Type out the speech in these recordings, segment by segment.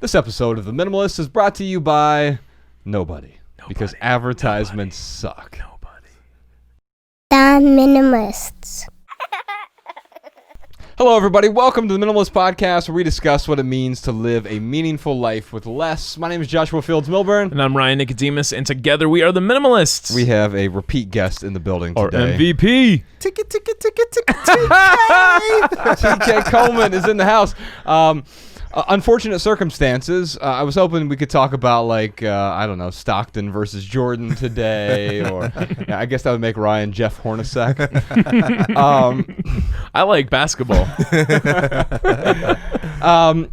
This episode of The Minimalists is brought to you by nobody. Because advertisements suck. The Minimalists. Hello, everybody. Welcome to the Minimalist Podcast, where we discuss what it means to live a meaningful life with less. My name is Joshua Fields Milburn. And I'm Ryan Nicodemus, and together we are the Minimalists. We have a repeat guest in the building Our today. MVP. TK Coleman is in the house. Unfortunate circumstances. I was hoping we could talk about, I don't know, Stockton versus Jordan today, or I guess that would make Ryan Jeff Hornacek. I like basketball.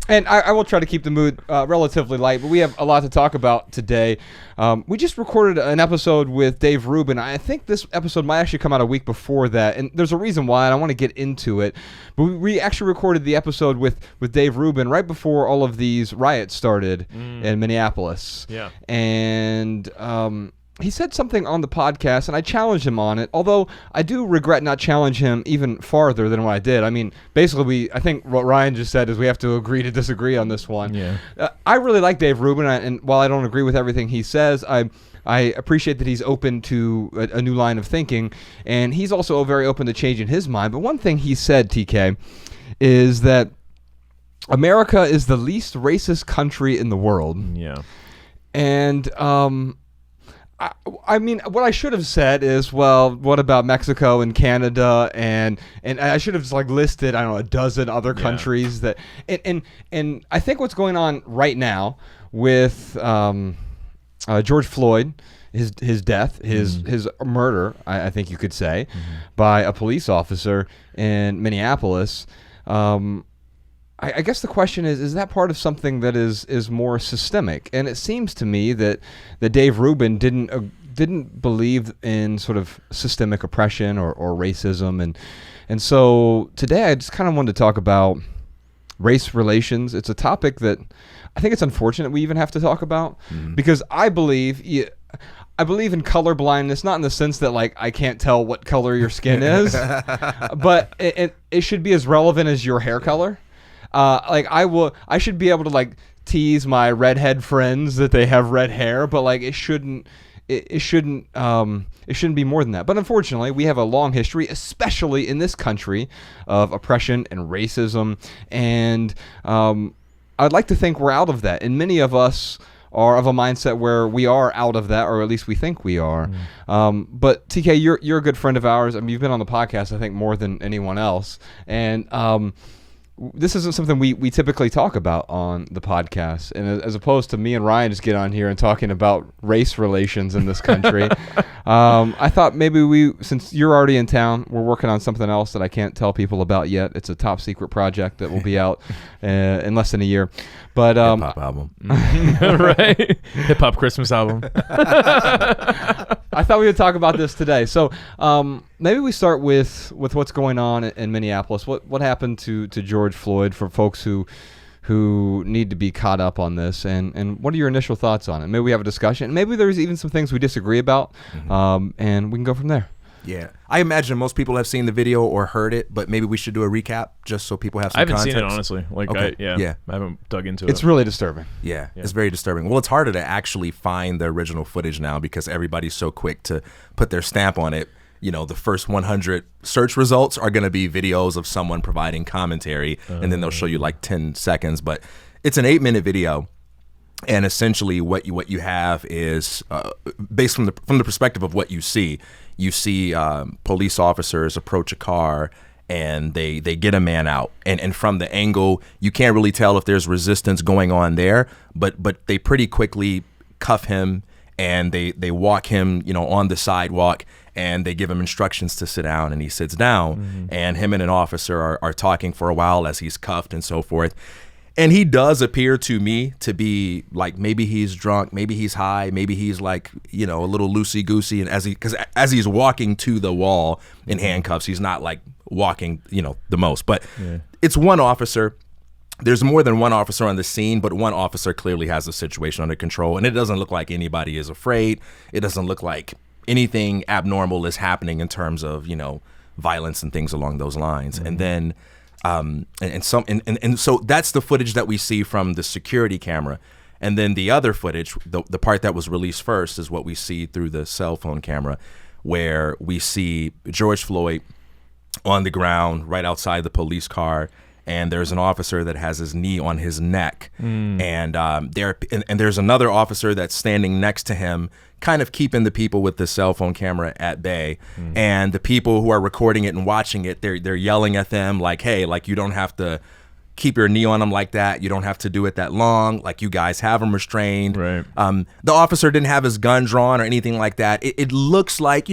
And I will try to keep the mood relatively light, but we have a lot to talk about today. We just recorded an episode with Dave Rubin. I think this episode might actually come out a week before that, and there's a reason why, and I want to get into it. But we actually recorded the episode with Dave Rubin right before all of these riots started in Minneapolis. Yeah. And he said something on the podcast, and I challenged him on it, although I do regret not challenging him even farther than what I did. I mean, basically, I think what Ryan just said is we have to agree to disagree on this one. Yeah. I really like Dave Rubin, and while I don't agree with everything he says, I appreciate that he's open to a new line of thinking, and he's also very open to changing his mind. But one thing he said, TK, is that America is the least racist country in the world. Yeah. And I mean, what I should have said is, well, what about Mexico and Canada, and I should have just listed, I don't know, a dozen other countries that, and I think what's going on right now with George Floyd, his death, his murder, I think you could say, by a police officer in Minneapolis. I guess the question is that part of something that is more systemic? And it seems to me that Dave Rubin didn't believe in sort of systemic oppression or racism, and so today I just kind of wanted to talk about race relations. It's a topic that I think it's unfortunate we even have to talk about, because I believe in color blindness, not in the sense that I can't tell what color your skin is, but it should be as relevant as your hair color. I should be able to tease my redhead friends that they have red hair, but it shouldn't be more than that. But unfortunately, we have a long history, especially in this country, of oppression and racism, and I'd like to think we're out of that, and many of us are of a mindset where we are out of that, or at least we think we are. But TK, you're a good friend of ours. I mean, you've been on the podcast, I think, more than anyone else, and this isn't something we typically talk about on the podcast, and as opposed to me and Ryan just get on here and talking about race relations in this country, I thought maybe since you're already in town, we're working on something else that I can't tell people about yet. It's a top secret project that will be out in less than a year. But hip-hop album. Right? Hip-hop Christmas album. I thought we would talk about this today. So maybe we start with what's going on in Minneapolis. What happened to George Floyd, for folks who need to be caught up on this, and what are your initial thoughts on it? Maybe we have a discussion. Maybe there's even some things we disagree about, and we can go from there. Yeah. I imagine most people have seen the video or heard it, but maybe we should do a recap just so people have some context. I haven't seen it, honestly. Okay. I haven't dug into it. It's really disturbing. Yeah, it's very disturbing. Well, it's harder to actually find the original footage now because everybody's so quick to put their stamp on it. You know, the first 100 search results are going to be videos of someone providing commentary, and then they'll show you 10 seconds. But it's an 8-minute video. And essentially what you have is based from the perspective of what you see police officers approach a car and they get a man out. And from the angle, you can't really tell if there's resistance going on there, but they pretty quickly cuff him and they walk him, on the sidewalk, and they give him instructions to sit down, and he sits down, and him and an officer are talking for a while as he's cuffed and so forth. And he does appear to me to be maybe he's drunk, maybe he's high, maybe he's a little loosey-goosey. And as he's walking to the wall in handcuffs, he's not walking, the most. But it's one officer. There's more than one officer on the scene, but one officer clearly has the situation under control. And it doesn't look like anybody is afraid. It doesn't look like anything abnormal is happening in terms of, violence and things along those lines. And then And so that's the footage that we see from the security camera. And then the other footage, the part that was released first, is what we see through the cell phone camera, where we see George Floyd on the ground right outside the police car, and there's an officer that has his knee on his neck, and there's another officer that's standing next to him, kind of keeping the people with the cell phone camera at bay. And the people who are recording it and watching it, they're yelling at them like, "Hey, like, you don't have to keep your knee on them like that. You don't have to do it that long. Like, you guys have him restrained." Right. The officer didn't have his gun drawn or anything like that. It looks like,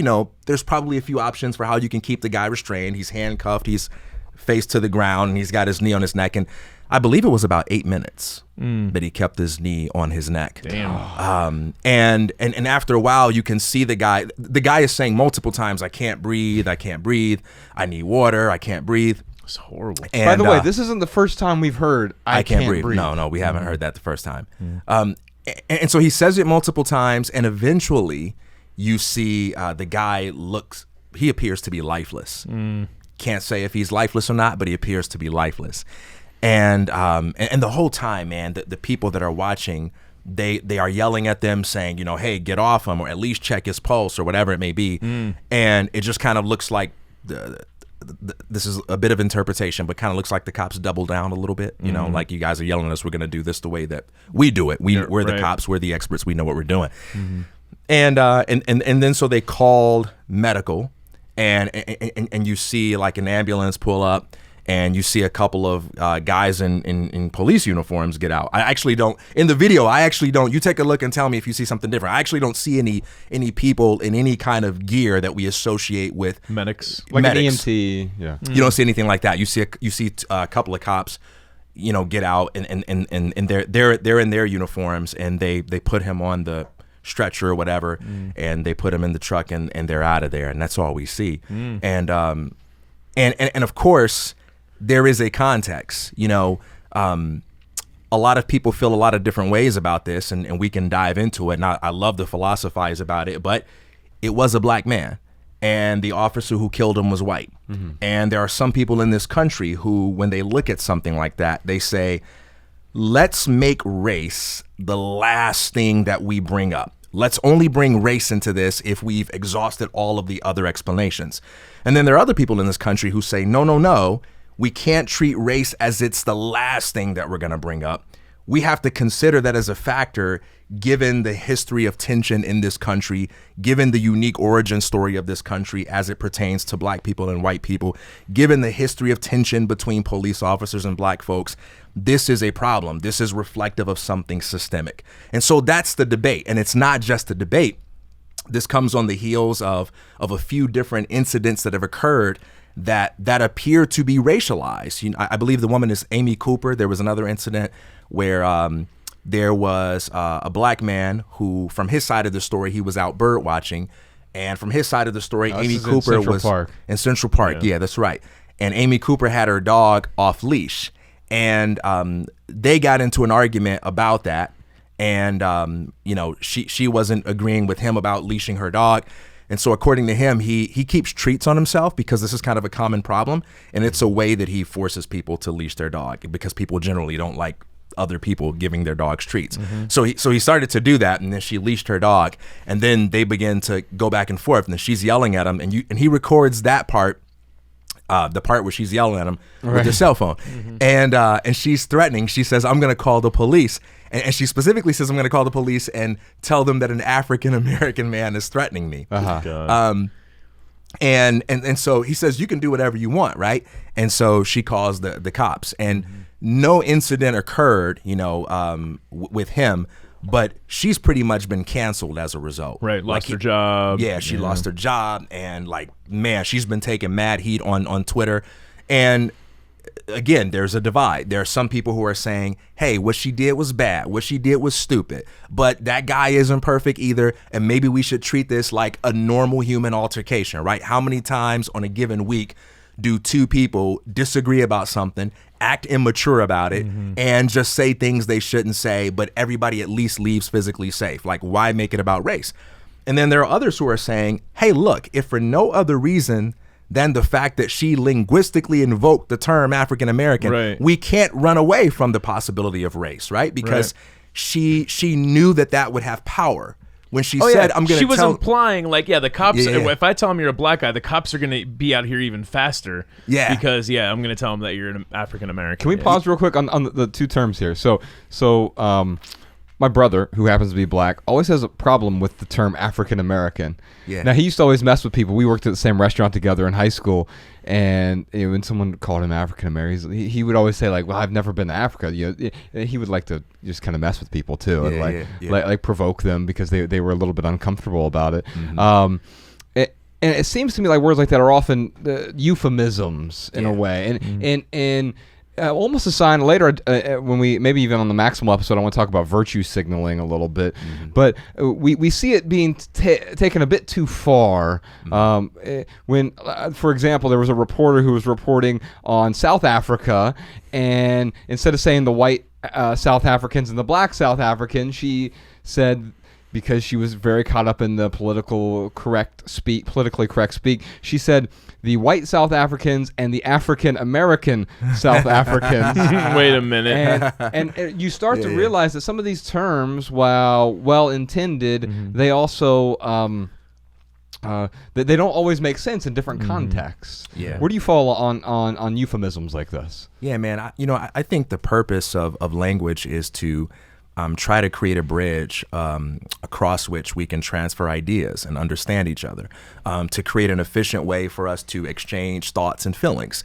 there's probably a few options for how you can keep the guy restrained. He's handcuffed. He's face to the ground, and he's got his knee on his neck. And I believe it was about 8 minutes that he kept his knee on his neck. Damn. And after a while, you can see the guy. The guy is saying multiple times, "I can't breathe. I can't breathe. I need water. I can't breathe." It's horrible. And, By the way, this isn't the first time we've heard I can't breathe. No, we haven't heard that the first time. And so he says it multiple times, and eventually you see the guy he appears to be lifeless. Can't say if he's lifeless or not, but he appears to be lifeless. And the whole time, man, the people that are watching, they are yelling at them saying, "Hey, get off him, or at least check his pulse," or whatever it may be. And it just kind of looks like this is a bit of interpretation, but kind of looks like the cops double down a little bit. Like, you guys are yelling at us, we're going to do this the way that we do it. We're the cops, we're the experts, we know what we're doing. And then so they called medical, and you see like an ambulance pull up, and you see a couple of guys in police uniforms get out. I actually don't, in the video, you take a look and tell me if you see something different. I actually don't see any people in any kind of gear that we associate with Medics. Like medics. an EMT, yeah. You don't see anything like that. You see a couple of cops, get out, and they're in their uniforms, and they put him on the stretcher or whatever, and they put him in the truck, and they're out of there, and that's all we see. And of course, there is a context. A lot of people feel a lot of different ways about this, and we can dive into it. And I love to philosophize about it, but it was a black man, and the officer who killed him was white. And there are some people in this country who, when they look at something like that, they say, let's make race the last thing that we bring up. Let's only bring race into this if we've exhausted all of the other explanations. And then there are other people in this country who say, no, we can't treat race as it's the last thing that we're going to bring up. We have to consider that as a factor, given the history of tension in this country, given the unique origin story of this country as it pertains to black people and white people, given the history of tension between police officers and black folks. This is a problem. This is reflective of something systemic. And so that's the debate. And it's not just a debate. This comes on the heels of a few different incidents that have occurred that appear to be racialized. I believe the woman is Amy Cooper. There was another incident where there was a black man who, from his side of the story, he was out bird watching. And from his side of the story, Amy Cooper was in Central Park. Yeah, that's right. And Amy Cooper had her dog off leash. And they got into an argument about that. And, she wasn't agreeing with him about leashing her dog. And so according to him, he keeps treats on himself because this is kind of a common problem. And it's a way that he forces people to leash their dog because people generally don't like other people giving their dogs treats. So he started to do that, and then she leashed her dog. And then they begin to go back and forth, and then she's yelling at him, and he records that part. The part where she's yelling at him with the cell phone. And she's threatening. She says, "I'm going to call the police." And she specifically says, "I'm going to call the police and tell them that an African-American man is threatening me." And so he says, "You can do whatever you want," right? And so she calls the cops. And no incident occurred, with him. But she's pretty much been canceled as a result. Right, lost her job. Yeah, she lost her job, and she's been taking mad heat on Twitter. And again, there's a divide. There are some people who are saying, hey, what she did was bad. What she did was stupid. But that guy isn't perfect either, and maybe we should treat this like a normal human altercation, right? How many times on a given week do two people disagree about something, act immature about it, and just say things they shouldn't say, but everybody at least leaves physically safe? Like, why make it about race? And then there are others who are saying, hey, look, if for no other reason than the fact that she linguistically invoked the term African American. Right. We can't run away from the possibility of race, right? Because she knew that would have power. When she said, I'm going to She was tell... implying, like, the cops, Yeah. if I tell them you're a black guy, the cops are going to be out here even faster. Yeah. Because, I'm going to tell them that you're an African American. Can we pause real quick on the two terms here? So my brother, who happens to be black, always has a problem with the term African American. Yeah. Now, he used to always mess with people. We worked at the same restaurant together in high school, and when someone called him African American, he would always say, like, well, I've never been to Africa. He would like to just kind of mess with people too, and like provoke them because they were a little bit uncomfortable about it. Mm-hmm. And it seems to me like words like that are often euphemisms in a way, and almost a sign later when we maybe even on the Maximal episode, I want to talk about virtue signaling a little bit, but we see it being taken a bit too far. When, for example, there was a reporter who was reporting on South Africa, and instead of saying the white South Africans and the black South Africans, she said, because she was very caught up in the politically correct speak, she said the white South Africans and the African American South Africans. Wait a minute. And you start to realize that some of these terms, while well intended, they also they don't always make sense in different contexts. Yeah. Where do you fall on euphemisms like this? Yeah, man. I think the purpose of language is to try to create a bridge across which we can transfer ideas and understand each other, to create an efficient way for us to exchange thoughts and feelings.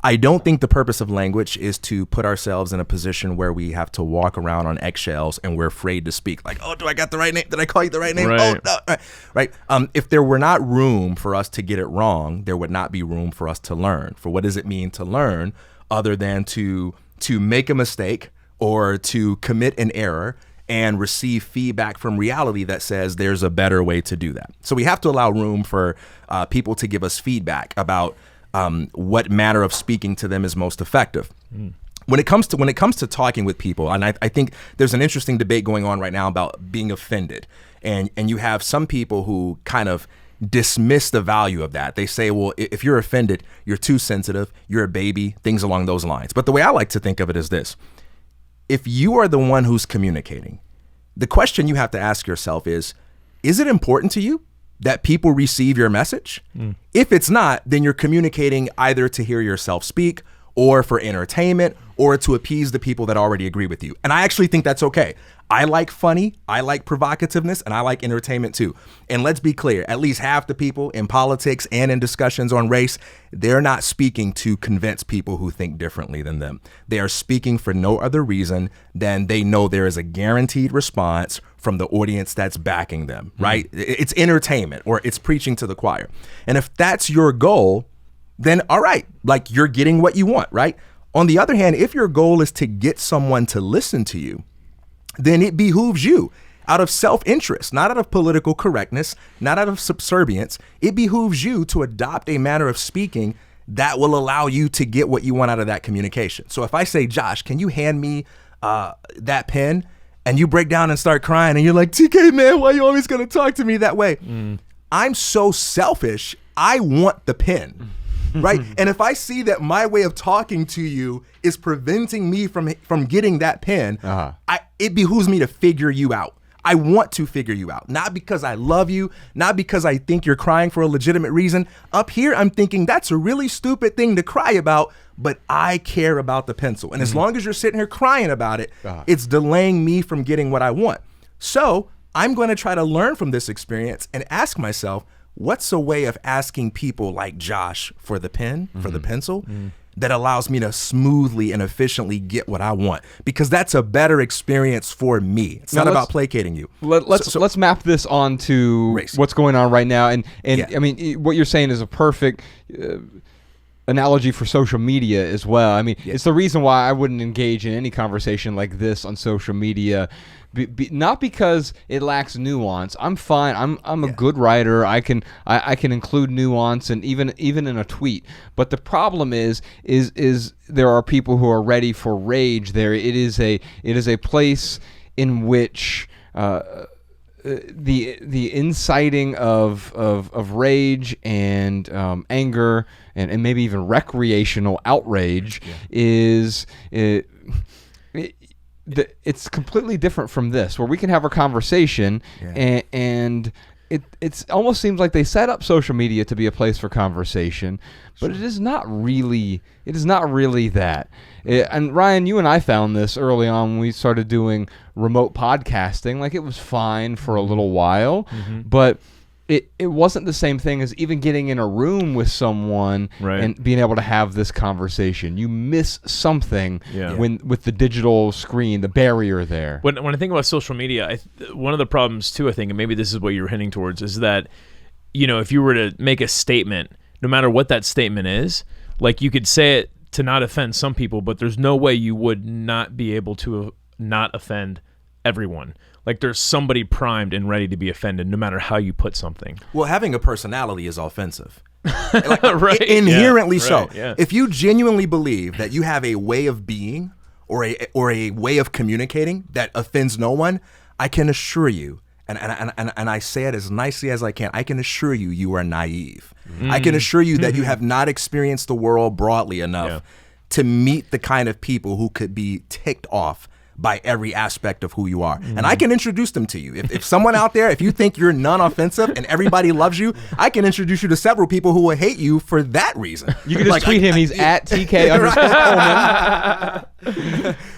I don't think the purpose of language is to put ourselves in a position where we have to walk around on eggshells and we're afraid to speak. Like, oh, do I got the right name? Did I call you the right name? Right. Oh, no. Right. If there were not room for us to get it wrong, there would not be room for us to learn. For what does it mean to learn other than to make a mistake or to commit an error and receive feedback from reality that says there's a better way to do that. So we have to allow room for people to give us feedback about what manner of speaking to them is most effective. When it comes to talking with people, and I think there's an interesting debate going on right now about being offended, and you have some people who kind of dismiss the value of that. They say, well, if you're offended, you're too sensitive, you're a baby, things along those lines. But the way I like to think of it is this: if you are the one who's communicating, the question you have to ask yourself is it important to you that people receive your message? If it's not, then you're communicating either to hear yourself speak or for entertainment or to appease the people that already agree with you. And I actually think that's okay. I like funny, I like provocativeness, and I like entertainment too. And let's be clear, at least half the people in politics and in discussions on race, they're not speaking to convince people who think differently than them. They are speaking for no other reason than they know there is a guaranteed response from the audience that's backing them, right? It's entertainment, or it's preaching to the choir. And if that's your goal, then all right, like, you're getting what you want, right? On the other hand, if your goal is to get someone to listen to you, then it behooves you, out of self-interest, not out of political correctness, not out of subservience, it behooves you to adopt a manner of speaking that will allow you to get what you want out of that communication. So if I say, Josh, can you hand me that pen? And you break down and start crying and you're like, TK, man, why are you always gonna talk to me that way? I'm so selfish, I want the pen. Right? And if I see that my way of talking to you is preventing me from getting that pen, it behooves me to figure you out. I want to figure you out, not because I love you, not because I think you're crying for a legitimate reason. Up here, I'm thinking that's a really stupid thing to cry about, but I care about the pencil. And as long as you're sitting here crying about it, it's delaying me from getting what I want. So I'm going to try to learn from this experience and ask myself, what's a way of asking people like Josh for the pen, for the pencil, that allows me to smoothly and efficiently get what I want? Because that's a better experience for me. It's not about placating you. Let's map this onto race. What's going on right now. And I mean, what you're saying is a perfect analogy for social media as well. I mean, it's the reason why I wouldn't engage in any conversation like this on social media. Not because it lacks nuance. I'm fine. I'm a good writer. I can include nuance and even in a tweet. But the problem is there are people who are ready for rage. It is a place in which the inciting of rage and anger and maybe even recreational outrage is it's completely different from this, where we can have a conversation and it almost seems like they set up social media to be a place for conversation, but it is not really. It is not really that. And Ryan, you and I found this early on when we started doing remote podcasting. Like, it was fine for a little while, but it wasn't the same thing as even getting in a room with someone and being able to have this conversation. You miss something when with the digital screen, the barrier there. When I think about social media, one of the problems too, I think, and maybe this is what you're hinting towards, is that, you know, if you were to make a statement, no matter what that statement is, like, you could say it to not offend some people, but there's no way you would not be able to not offend everyone. Like, there's somebody primed and ready to be offended no matter how you put something. Well, having a personality is offensive. Like, inherently so. Yeah. If you genuinely believe that you have a way of being or a way of communicating that offends no one, I can assure you, and I say it as nicely as I can assure you, you are naive. I can assure you that you have not experienced the world broadly enough to meet the kind of people who could be ticked off by every aspect of who you are. And I can introduce them to you. If someone out there, if you think you're non-offensive and everybody loves you, I can introduce you to several people who will hate you for that reason. You can just tweet him. He's at TK_Coleman.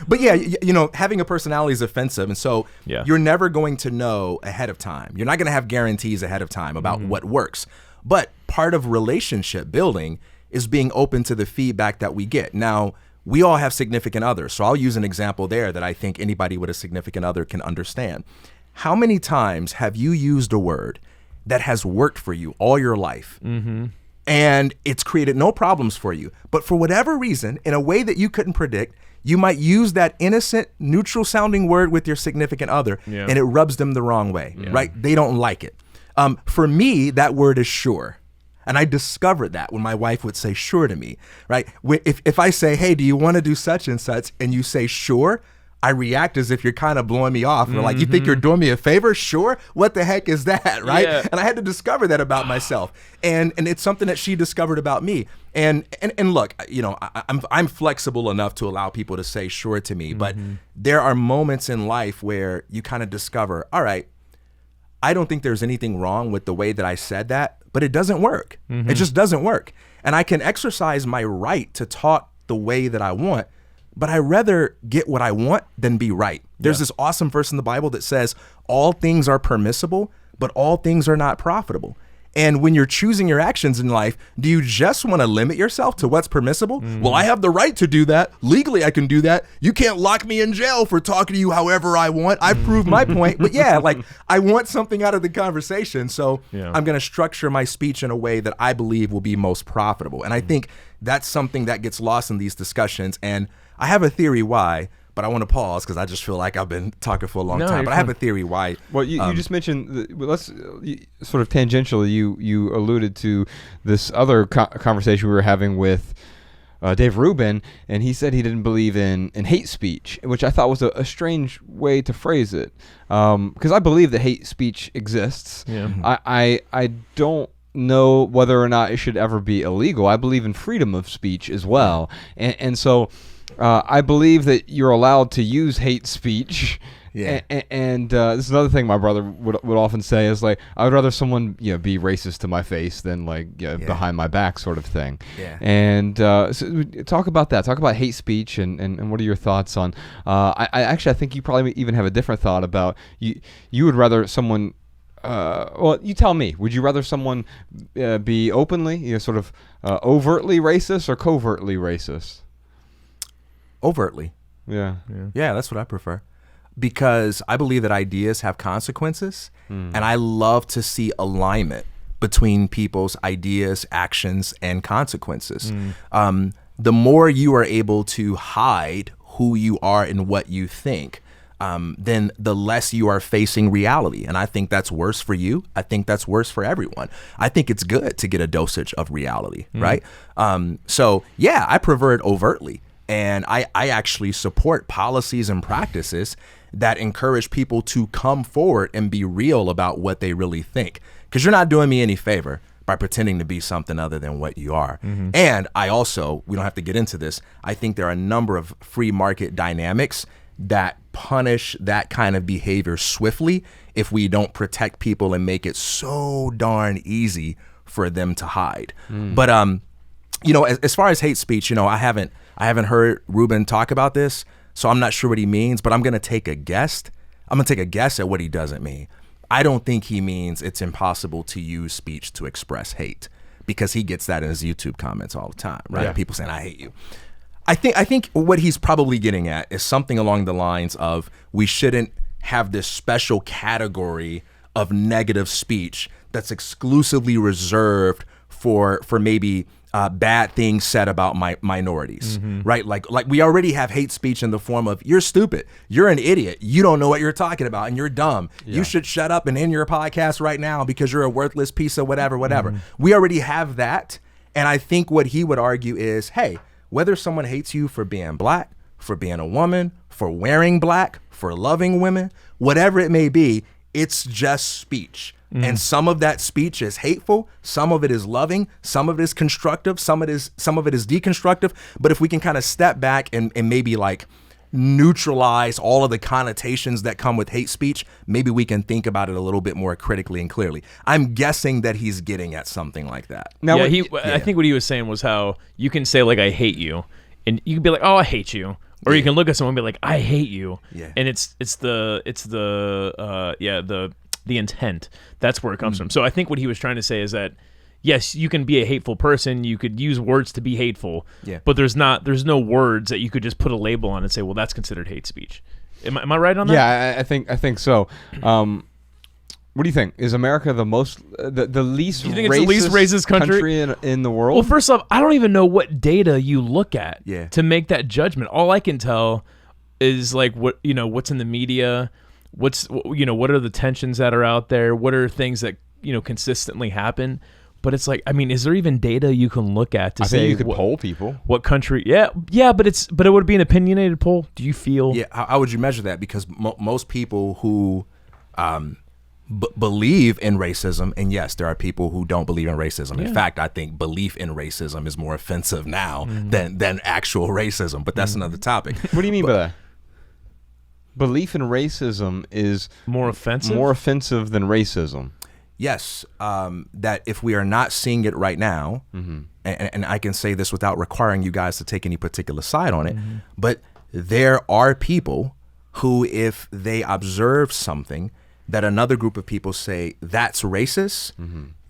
But yeah, you know, having a personality is offensive. And so you're never going to know ahead of time. You're not going to have guarantees ahead of time about what works. But part of relationship building is being open to the feedback that we get. Now, we all have significant others. So I'll use an example there that I think anybody with a significant other can understand. How many times have you used a word that has worked for you all your life? And it's created no problems for you. But for whatever reason, in a way that you couldn't predict, you might use that innocent, neutral sounding word with your significant other and it rubs them the wrong way, right? They don't like it. For me, that word is sure. And I discovered that when my wife would say sure to me, right? If I say, hey, do you want to do such and such? And you say sure, I react as if you're kind of blowing me off. Or like, you think you're doing me a favor? Sure. What the heck is that, right? Yeah. And I had to discover that about myself. And it's something that she discovered about me. And look, you know, I'm flexible enough to allow people to say sure to me. But there are moments in life where you kind of discover, all right, I don't think there's anything wrong with the way that I said that, but it doesn't work. It just doesn't work. And I can exercise my right to talk the way that I want, but I rather get what I want than be right. There's this awesome verse in the Bible that says, all things are permissible, but all things are not profitable. And when you're choosing your actions in life, do you just want to limit yourself to what's permissible? Well, I have the right to do that. Legally, I can do that. You can't lock me in jail for talking to you however I want. I've proved my point. But yeah, like, I want something out of the conversation. So I'm going to structure my speech in a way that I believe will be most profitable. And I think that's something that gets lost in these discussions. And I have a theory why. But I want to pause because I just feel like I've been talking for a long time. But I have a theory why. Well, you just mentioned, let's sort of tangentially, you alluded to this other conversation we were having with Dave Rubin, and he said he didn't believe in hate speech, which I thought was a strange way to phrase it. Because I believe that hate speech exists. I don't know whether or not it should ever be illegal. I believe in freedom of speech as well. And so I believe that you're allowed to use hate speech. And this is another thing my brother would often say is like, I would rather someone be racist to my face than behind my back sort of thing. And so talk about that. Talk about hate speech and what are your thoughts on? I think you probably even have a different thought about you would rather someone. Well, you tell me. Would you rather someone be openly, sort of overtly racist or covertly racist? Overtly. Yeah, that's what I prefer. Because I believe that ideas have consequences, and I love to see alignment between people's ideas, actions, and consequences. The more you are able to hide who you are and what you think, then the less you are facing reality. And I think that's worse for you. I think that's worse for everyone. I think it's good to get a dosage of reality, right? So yeah, I prefer it overtly. And I actually support policies and practices that encourage people to come forward and be real about what they really think. Because you're not doing me any favor by pretending to be something other than what you are. And I also, we don't have to get into this, I think there are a number of free market dynamics that punish that kind of behavior swiftly if we don't protect people and make it so darn easy for them to hide. But you know, as far as hate speech, you know, I haven't heard Ruben talk about this, so I'm not sure what he means, but I'm going to take a guess. I'm going to take a guess at what he doesn't mean. I don't think he means it's impossible to use speech to express hate, because he gets that in his YouTube comments all the time, right? Yeah. People saying, I hate you. I think what he's probably getting at is something along the lines of, we shouldn't have this special category of negative speech that's exclusively reserved for maybe bad things said about minorities, right? Like we already have hate speech in the form of, you're stupid, you're an idiot, you don't know what you're talking about, and you're dumb. You should shut up and end your podcast right now because you're a worthless piece of whatever. We already have that. And I think what he would argue is, hey, whether someone hates you for being black, for being a woman, for wearing black, for loving women, whatever it may be, it's just speech. And some of that speech is hateful, some of it is loving, some of it is constructive, some of it is deconstructive. But if we can kind of step back and maybe like neutralize all of the connotations that come with hate speech, maybe we can think about it a little bit more critically and clearly. I'm guessing that he's getting at something like that. Now, I think what he was saying was how you can say like, I hate you, and you can be like, oh, I hate you. Or you can look at someone and be like, I hate you. Yeah. And it's the intent. That's where it comes from. So I think what he was trying to say is that, yes, you can be a hateful person. You could use words to be hateful. Yeah. But there's no words that you could just put a label on and say, well, that's considered hate speech. Am I right on that? Yeah, I think so. What do you think? Is America the least you think it's the least racist country in the world? Well, first off, I don't even know what data you look at to make that judgment. All I can tell is like what's in the media, what are the tensions that are out there, what are things that consistently happen. But it's like, I mean, is there even data you can look at to say think you could poll people? What country? Yeah, but it would be an opinionated poll. Do you feel? Yeah, how would you measure that? Because most people who believe in racism, and yes, there are people who don't believe in racism. In fact, I think belief in racism is more offensive now than actual racism. But that's another topic. What do you mean by that? Belief in racism is more offensive than racism. Yes, that if we are not seeing it right now, and I can say this without requiring you guys to take any particular side on it, but there are people who, if they observe something that another group of people say that's racist,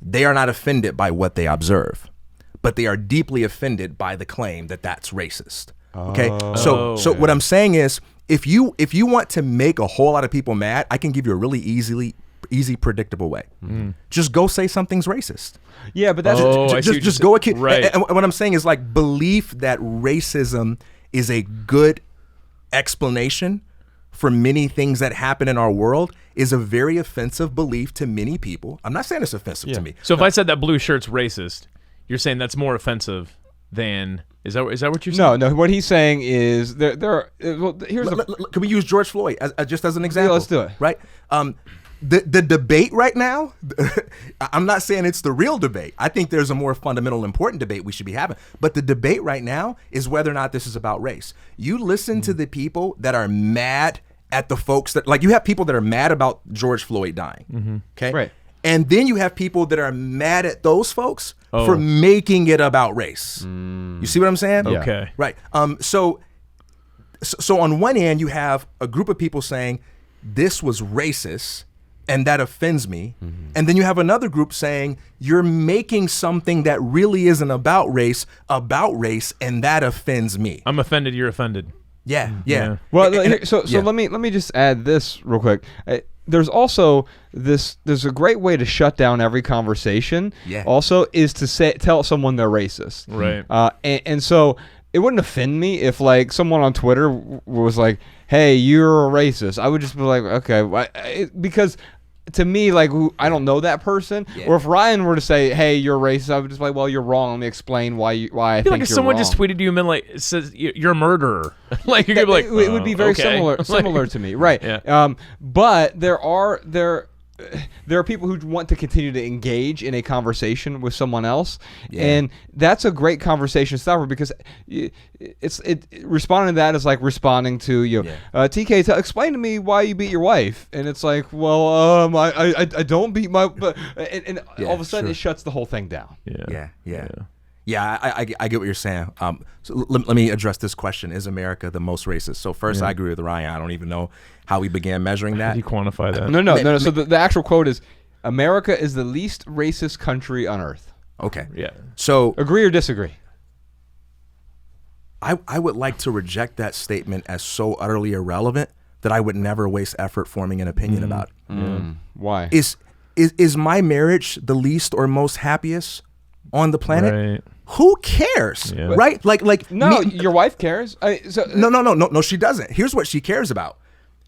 they are not offended by what they observe, but they are deeply offended by the claim that that's racist. Okay, so what I'm saying is, if you want to make a whole lot of people mad, I can give you a really easy, predictable way. Just go say something's racist. Yeah, but that's just go accuse. Right. And what I'm saying is, like, belief that racism is a good explanation for many things that happen in our world is a very offensive belief to many people. I'm not saying it's offensive to me. So if I said that blue shirt's racist, you're saying that's more offensive than is that what you're saying? No. What he's saying is there are. Well, here's can we use George Floyd just as an example? Yeah, let's do it. Right. The debate right now, I'm not saying it's the real debate. I think there's a more fundamental, important debate we should be having. But the debate right now is whether or not this is about race. You listen to the people that are mad at the folks that, like, you have people that are mad about George Floyd dying. Okay. Right. And then you have people that are mad at those folks for making it about race. You see what I'm saying? Okay. Right. So on one end, you have a group of people saying this was racist and that offends me. And then you have another group saying you're making something that really isn't about race, and that offends me. I'm offended. You're offended. Yeah. Well, let me just add this real quick. There's also there's a great way to shut down every conversation. Also, is to tell someone they're racist. Right. And so it wouldn't offend me if, like, someone on Twitter was like, "Hey, you're a racist." I would just be like, "Okay," because to me, like, I don't know that person. Yeah. Or if Ryan were to say, "Hey, you're racist," I would just be like, "Well, you're wrong. Let me explain why I I think feel like if you're someone wrong." just tweeted you and been like, says you're a murderer, like you're gonna be like, it would be very okay. similar to me, right? Yeah. But there are people who want to continue to engage in a conversation with someone else, and that's a great conversation starter because responding to that is like responding to TK. Explain to me why you beat your wife, and it's like, well, I don't beat my, and all of a sudden it shuts the whole thing down. Yeah, I get what you're saying. So let me address this question: is America the most racist? So first, I agree with Ryan. I don't even know how we began measuring that. How do you quantify that? No. So the actual quote is, "America is the least racist country on earth." Okay. Yeah. So agree or disagree? I would like to reject that statement as so utterly irrelevant that I would never waste effort forming an opinion about it. Why? Is my marriage the least or most happiest on the planet? Right. Who cares? Yeah. Right? Like No, your wife cares. No, she doesn't. Here's what she cares about.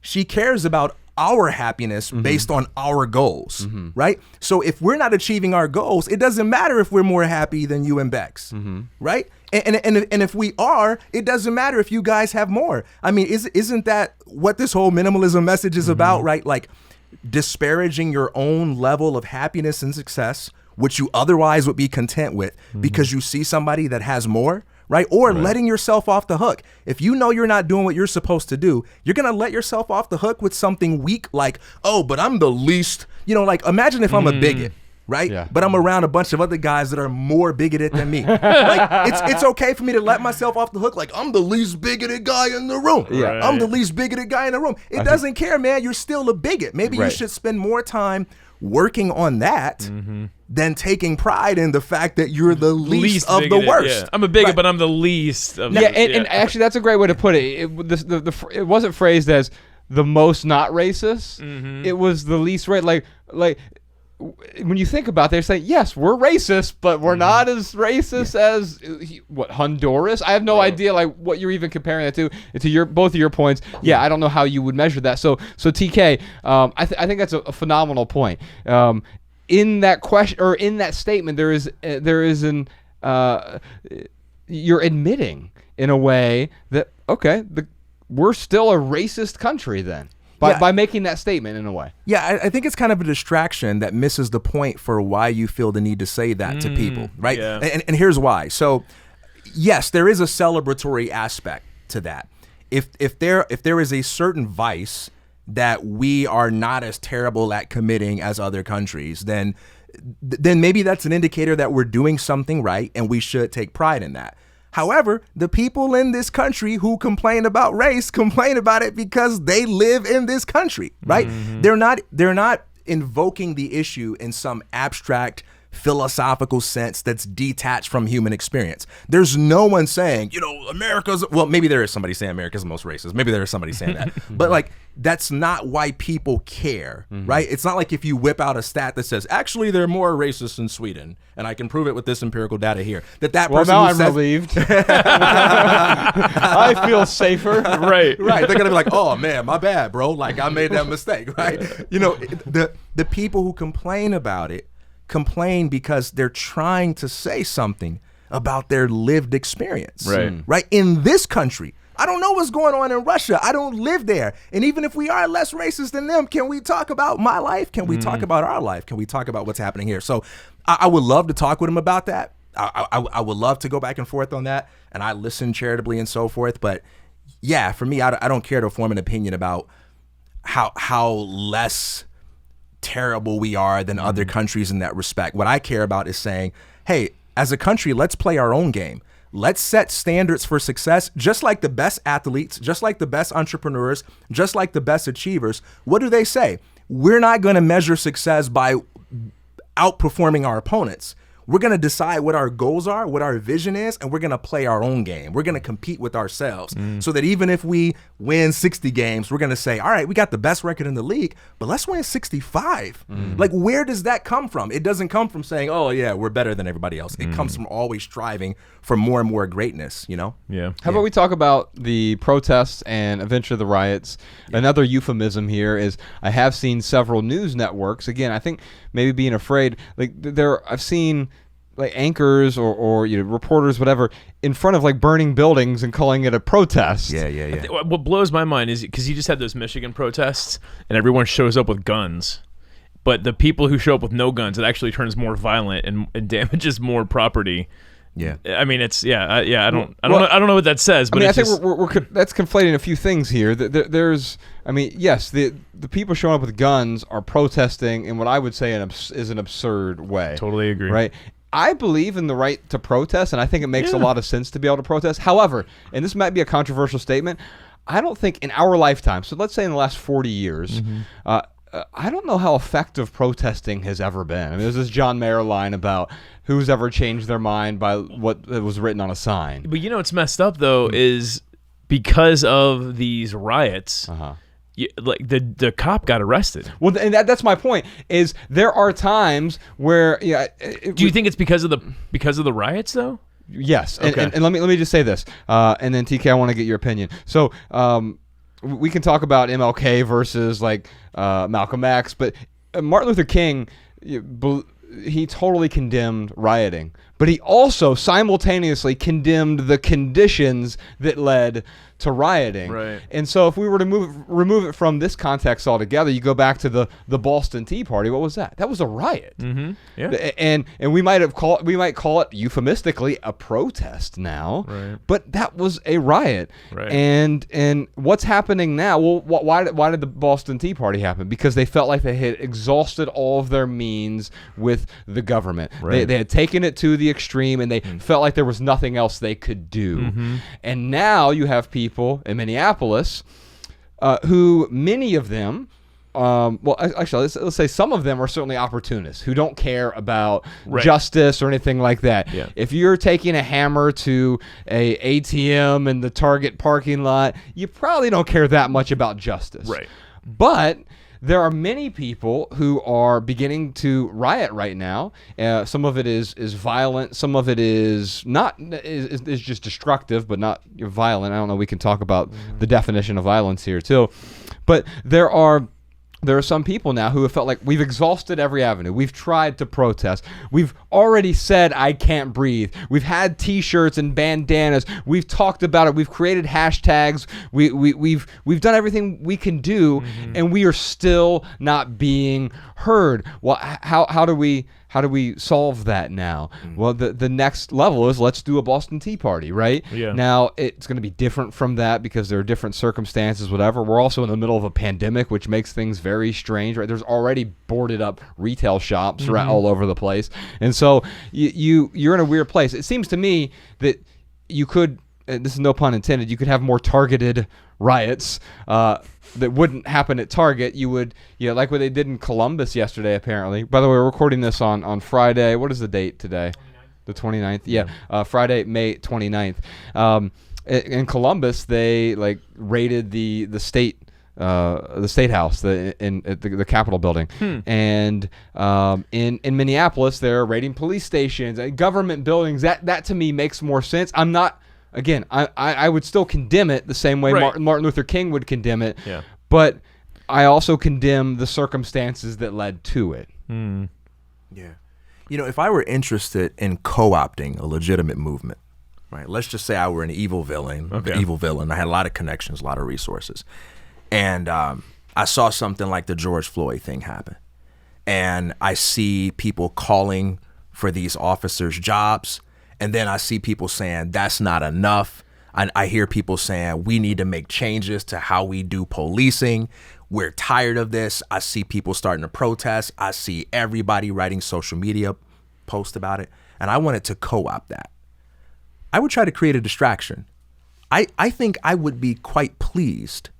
She cares about our happiness based on our goals, right? So if we're not achieving our goals, it doesn't matter if we're more happy than you and Bex, right? And if we are, it doesn't matter if you guys have more. I mean, isn't that what this whole minimalism message is about, right? Like disparaging your own level of happiness and success, which you otherwise would be content with because you see somebody that has more, right? Or letting yourself off the hook. If you know you're not doing what you're supposed to do, you're going to let yourself off the hook with something weak like, oh, but I'm the least, like imagine if I'm a bigot, right? Yeah. But I'm around a bunch of other guys that are more bigoted than me. Like it's okay for me to let myself off the hook like I'm the least bigoted guy in the room. Yeah. Right. I'm the least bigoted guy in the room. It doesn't care, man. You're still a bigot. Maybe you should spend more time working on that than taking pride in the fact that you're the least of bigoted, the worst. Yeah. I'm a bigot, but I'm the least of and actually that's a great way to put it. It wasn't phrased as the most not racist. It was the least like when you think about it, they're saying, yes, we're racist, but we're not as racist as Honduras. I have no idea like what you're even comparing that to your both of your points. Yeah, I don't know how you would measure that. So TK, I think that's a phenomenal point. In that question or in that statement, there is you're admitting in a way that we're still a racist country then. By making that statement in a way. Yeah, I think it's kind of a distraction that misses the point for why you feel the need to say that to people, right? Yeah. And here's why. So, yes, there is a celebratory aspect to that. If there is a certain vice that we are not as terrible at committing as other countries, then maybe that's an indicator that we're doing something right and we should take pride in that. However, the people in this country who complain about race complain about it because they live in this country, right? They're not invoking the issue in some abstract philosophical sense that's detached from human experience. There's no one saying, maybe there is somebody saying America's the most racist. Maybe there is somebody saying that. But like, that's not why people care, right? It's not like if you whip out a stat that says, actually, they're more racist in Sweden, and I can prove it with this empirical data here. That person now who I'm says, relieved. I feel safer. Right. They're going to be like, oh, man, my bad, bro. Like, I made that mistake, right? The people who complain about it complain because they're trying to say something about their lived experience. Right? In this country. I don't know what's going on in Russia. I don't live there. And even if we are less racist than them, can we talk about my life? Can we talk about our life? Can we talk about what's happening here? So I would love to talk with him about that. I would love to go back and forth on that. And I listen charitably and so forth. But yeah, for me, I don't care to form an opinion about how less terrible we are than other countries in that respect. What I care about is saying, hey, as a country, let's play our own game. Let's set standards for success, just like the best athletes, just like the best entrepreneurs, just like the best achievers. What do they say? We're not going to measure success by outperforming our opponents. We're going to decide what our goals are, what our vision is, and we're going to play our own game. We're going to compete with ourselves so that even if we win 60 games, we're going to say, all right, we got the best record in the league, but let's win 65. Like, where does that come from? It doesn't come from saying, oh, yeah, we're better than everybody else. It comes from always striving for more and more greatness, you know? Yeah. How about we talk about the protests and eventually the riots? Another euphemism here is I have seen several news networks. Again, I think maybe being afraid. Like I've seen like anchors or reporters, whatever, in front of like burning buildings and calling it a protest. Yeah. What blows my mind is because you just had those Michigan protests and everyone shows up with guns. But the people who show up with no guns, it actually turns more violent and damages more property. Yeah. I mean, it's I don't know what that says. But I think that's conflating a few things here. Yes, the people showing up with guns are protesting in what I would say is an absurd way. Totally agree. Right. I believe in the right to protest, and I think it makes a lot of sense to be able to protest. However, and this might be a controversial statement, I don't think in our lifetime, so let's say in the last 40 years, I don't know how effective protesting has ever been. I mean, there's this John Mayer line about who's ever changed their mind by what was written on a sign. But what's messed up, though, is because of these riots, like the cop got arrested. Well, and that's my point. Is there are times where do you think it's because of the riots though? Yes. Okay. And let me just say this, and then TK, I want to get your opinion. So we can talk about MLK versus like Malcolm X, but Martin Luther King, he totally condemned rioting, but he also simultaneously condemned the conditions that led to rioting. Right. And so if we were to remove it from this context altogether, you go back to the Boston Tea Party. What was that? That was a riot. Mm-hmm. Yeah. And we might call it euphemistically a protest now. Right. But that was a riot. Right. And what's happening now? Well, why did the Boston Tea Party happen? Because they felt like they had exhausted all of their means with the government. Right. They had taken it to the extreme, and they felt like there was nothing else they could do. Mm-hmm. And now you have people in Minneapolis who many of them, let's say some of them are certainly opportunists who don't care about justice or anything like that. Yeah. If you're taking a hammer to a ATM in the Target parking lot, you probably don't care that much about justice. Right. But there are many people who are beginning to riot right now. Some of it is violent. Some of it is just destructive, but not violent. I don't know. We can talk about the definition of violence here too. But there are some people now who have felt like we've exhausted every avenue. We've tried to protest. We've already said, I can't breathe. We've had T-shirts and bandanas. We've talked about it. We've created hashtags. We've done everything we can do, and we are still not being heard. Well, how do we solve that now? Well, the next level is let's do a Boston Tea Party, right? Yeah. Now, it's going to be different from that because there are different circumstances, whatever. We're also in the middle of a pandemic, which makes things very strange, right? There's already boarded up retail shops all over the place. And so you're in a weird place. It seems to me that you could, this is no pun intended, you could have more targeted riots that wouldn't happen at Target. You would, like what they did in Columbus yesterday, apparently. By the way, we're recording this on Friday. What is the date today? 29th. The 29th? Yeah. Friday, May 29th. In Columbus, they raided the state house, the Capitol building, and in Minneapolis, they're raiding police stations and government buildings. That to me makes more sense. I'm not. Again, I would still condemn it the same way Martin Luther King would condemn it, but I also condemn the circumstances that led to it. Yeah. If I were interested in co-opting a legitimate movement, right? Let's just say I were an evil villain. Okay. The evil villain. I had a lot of connections, a lot of resources. And I saw something like the George Floyd thing happen. And I see people calling for these officers' jobs. And then I see people saying that's not enough. I hear people saying we need to make changes to how we do policing. We're tired of this. I see people starting to protest. I see everybody writing social media posts about it. And I wanted to co-opt that. I would try to create a distraction. I think I would be quite pleased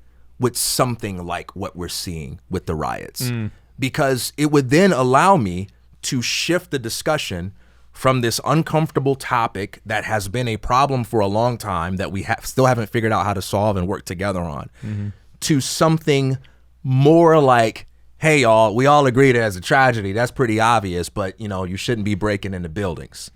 with something like what we're seeing with the riots, because it would then allow me to shift the discussion from this uncomfortable topic that has been a problem for a long time that we still haven't figured out how to solve and work together on, to something more like, hey, y'all, we all agree there's a tragedy. That's pretty obvious, but, you know, you shouldn't be breaking into buildings.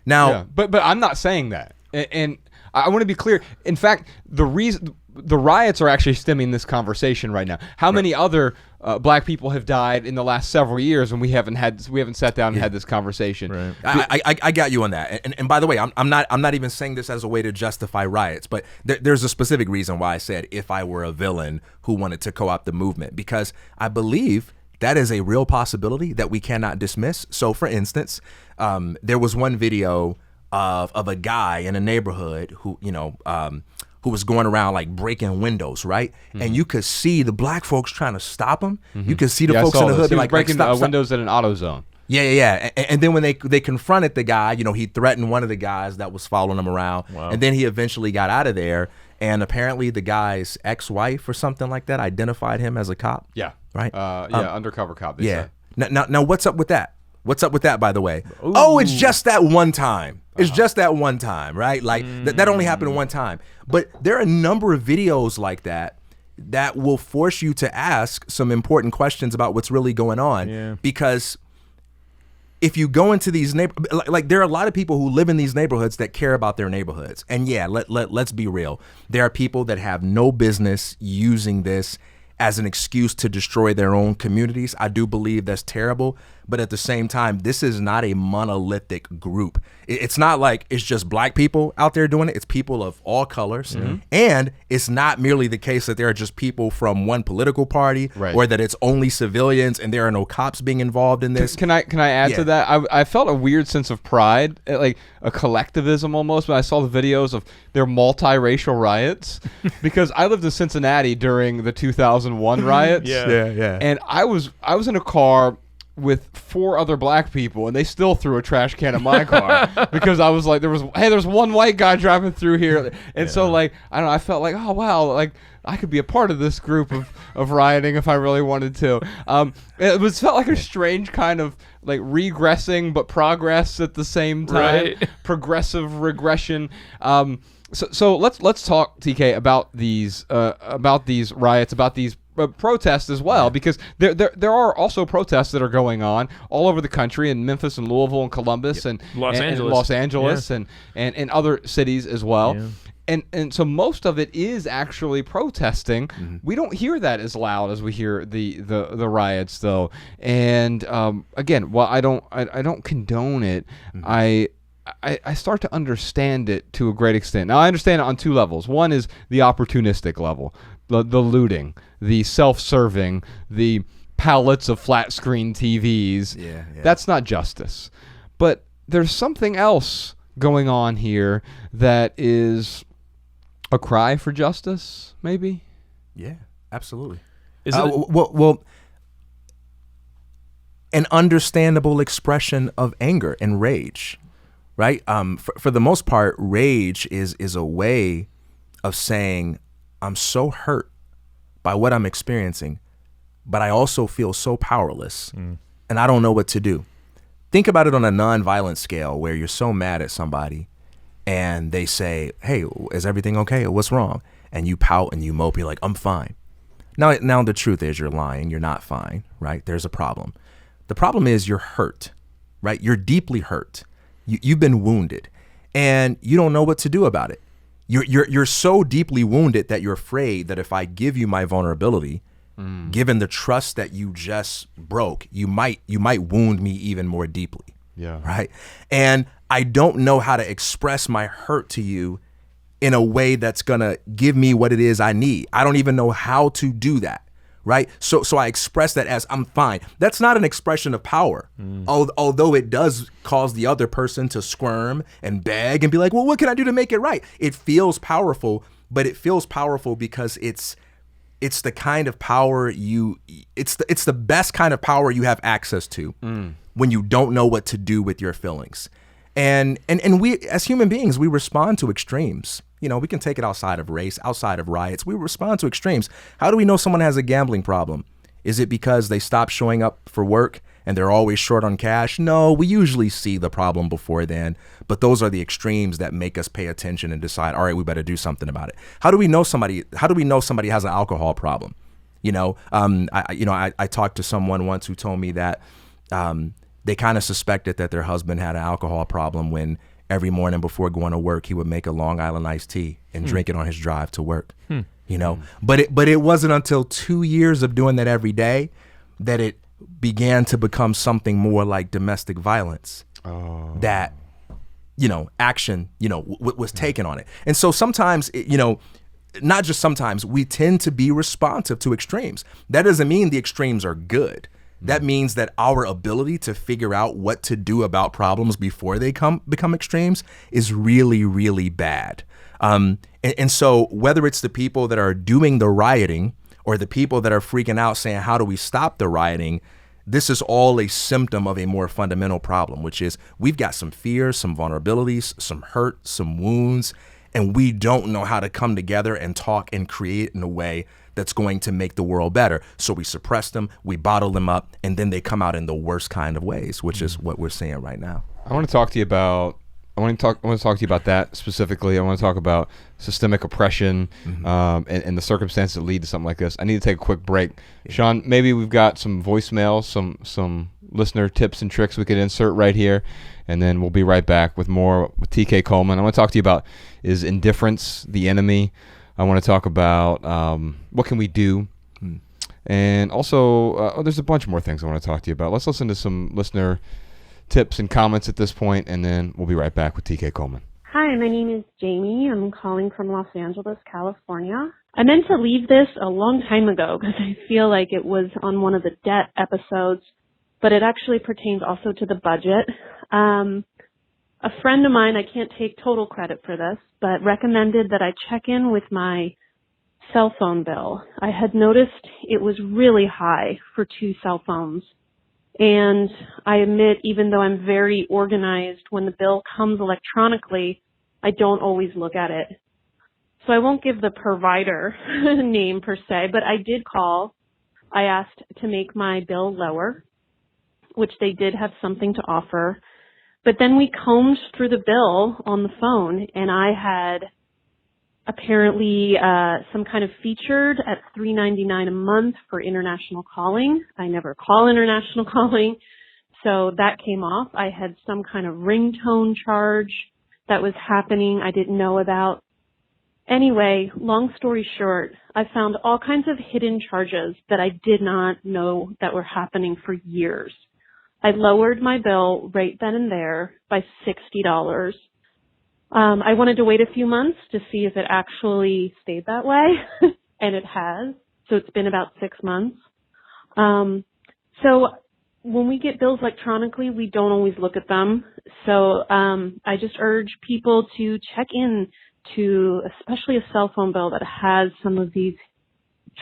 Now, Yeah, but I'm not saying that, and I want to be clear. In fact, the riots are actually stemming this conversation right now. How many other black people have died in the last several years when we haven't sat down and had this conversation? Right. I got you on that. And by the way, I'm not even saying this as a way to justify riots, but there's a specific reason why I said if I were a villain who wanted to co-opt the movement, because I believe that is a real possibility that we cannot dismiss. So, for instance, there was one video of a guy in a neighborhood who, who was going around like breaking windows, right? And you could see the black folks trying to stop him. You could see the folks in the hood He was like breaking stop. windows at an AutoZone. Yeah. And then when they confronted the guy, he threatened one of the guys that was following him around. Wow. And then he eventually got out of there. And apparently the guy's ex-wife or something like that identified him as a cop. Yeah. Right? Undercover cop. They Yeah. said. Now, what's up with that? What's up with that, by the way? Ooh. Oh, it's just that one time. It's just that one time, right? Like that only happened one time. But there are a number of videos like that will force you to ask some important questions about what's really going on. Yeah. Because if you go into these like there are a lot of people who live in these neighborhoods that care about their neighborhoods. And yeah, let's be real. There are people that have no business using this as an excuse to destroy their own communities. I do believe that's terrible. But at the same time, this is not a monolithic group. It's not like it's just black people out there doing it. It's people of all colors. And it's not merely the case that there are just people from one political party, or that it's only civilians and there are no cops being involved in this. Can I add to that? I felt a weird sense of pride, like a collectivism almost, when I saw the videos of their multiracial riots. Because I lived in Cincinnati during the 2001 riots. Yeah. And I was in a car with 4 other black people, and they still threw a trash can at my car because I was like, there's one white guy driving through here, and so like I don't know, I felt like, oh wow, like I could be a part of this group of rioting if I really wanted to. It felt like a strange kind of like regressing but progress at the same time, progressive regression. So let's talk, TK, about these riots, about these protests as well, because there are also protests that are going on all over the country in Memphis and Louisville and Columbus and Los Angeles and other cities as well. Yeah. And so most of it is actually protesting. We don't hear that as loud as we hear the riots, though. And again, while I don't condone it, I start to understand it to a great extent. Now, I understand it on 2 levels. One is the opportunistic level, the looting, the self-serving, the pallets of flat-screen TVs. Yeah. That's not justice. But there's something else going on here that is a cry for justice, maybe? Yeah, absolutely. Is it well, an understandable expression of anger and rage. Right. For the most part, rage is a way of saying I'm so hurt by what I'm experiencing, but I also feel so powerless and I don't know what to do. Think about it on a nonviolent scale where you're so mad at somebody and they say, hey, is everything okay? What's wrong? And you pout and you mope. You're like, I'm fine. Now the truth is you're lying. You're not fine. Right. There's a problem. The problem is you're hurt. Right. You're deeply hurt. You've been wounded and you don't know what to do about it. You're so deeply wounded that you're afraid that if I give you my vulnerability, given the trust that you just broke, you might wound me even more deeply. Yeah. Right. And I don't know how to express my hurt to you in a way that's going to give me what it is I need. I don't even know how to do that. Right. So I express that as I'm fine. That's not an expression of power, although it does cause the other person to squirm and beg and be like, well, what can I do to make it right? It feels powerful, but it feels powerful because it's the kind of power it's the best kind of power you have access to when you don't know what to do with your feelings. And we as human beings, we respond to extremes. We can take it outside of race, outside of riots. We respond to extremes. How do we know someone has a gambling problem? Is it because they stopped showing up for work and they're always short on cash. No, we usually see the problem before then, but those are the extremes that make us pay attention and decide, all right, we better do something about it. How do we know somebody has an alcohol problem? I talked to someone once who told me that they kind of suspected that their husband had an alcohol problem when every morning before going to work, he would make a Long Island iced tea and drink it on his drive to work. But it wasn't until 2 years of doing that every day that it began to become something more like domestic violence. That action was taken on it. And so sometimes not just sometimes, we tend to be responsive to extremes. That doesn't mean the extremes are good. That means that our ability to figure out what to do about problems before they become extremes is really, really bad. And so whether it's the people that are doing the rioting or the people that are freaking out saying, how do we stop the rioting? This is all a symptom of a more fundamental problem, which is we've got some fears, some vulnerabilities, some hurt, some wounds, and we don't know how to come together and talk and create in a way that's going to make the world better. So we suppress them, we bottle them up, and then they come out in the worst kind of ways, which is what we're seeing right now. I want to talk to you about that specifically. I want to talk about systemic oppression and the circumstances that lead to something like this. I need to take a quick break. Sean, maybe we've got some voicemails, some listener tips and tricks we could insert right here, and then we'll be right back with more with TK Coleman. I want to talk to you about, is indifference the enemy? I want to talk about what can we do? And also, there's a bunch more things I want to talk to you about. Let's listen to some listener tips and comments at this point, and then we'll be right back with TK Coleman. Hi, my name is Jamie. I'm calling from Los Angeles, California. I meant to leave this a long time ago because I feel like it was on one of the debt episodes, but it actually pertains also to the budget. A friend of mine, I can't take total credit for this, but recommended that I check in with my cell phone bill. I had noticed it was really high for 2 cell phones. And I admit, even though I'm very organized, when the bill comes electronically, I don't always look at it. So I won't give the provider name per se, but I did call. I asked to make my bill lower, which they did have something to offer. But then we combed through the bill on the phone, and I had apparently some kind of featured at $3.99 a month for international calling. I never call international calling, so that came off. I had some kind of ringtone charge that was happening I didn't know about. Anyway, long story short, I found all kinds of hidden charges that I did not know that were happening for years. I lowered my bill right then and there by $60. I wanted to wait a few months to see if it actually stayed that way, and it has. So it's been about 6 months. So when we get bills electronically, we don't always look at them. So I just urge people to check in to especially a cell phone bill that has some of these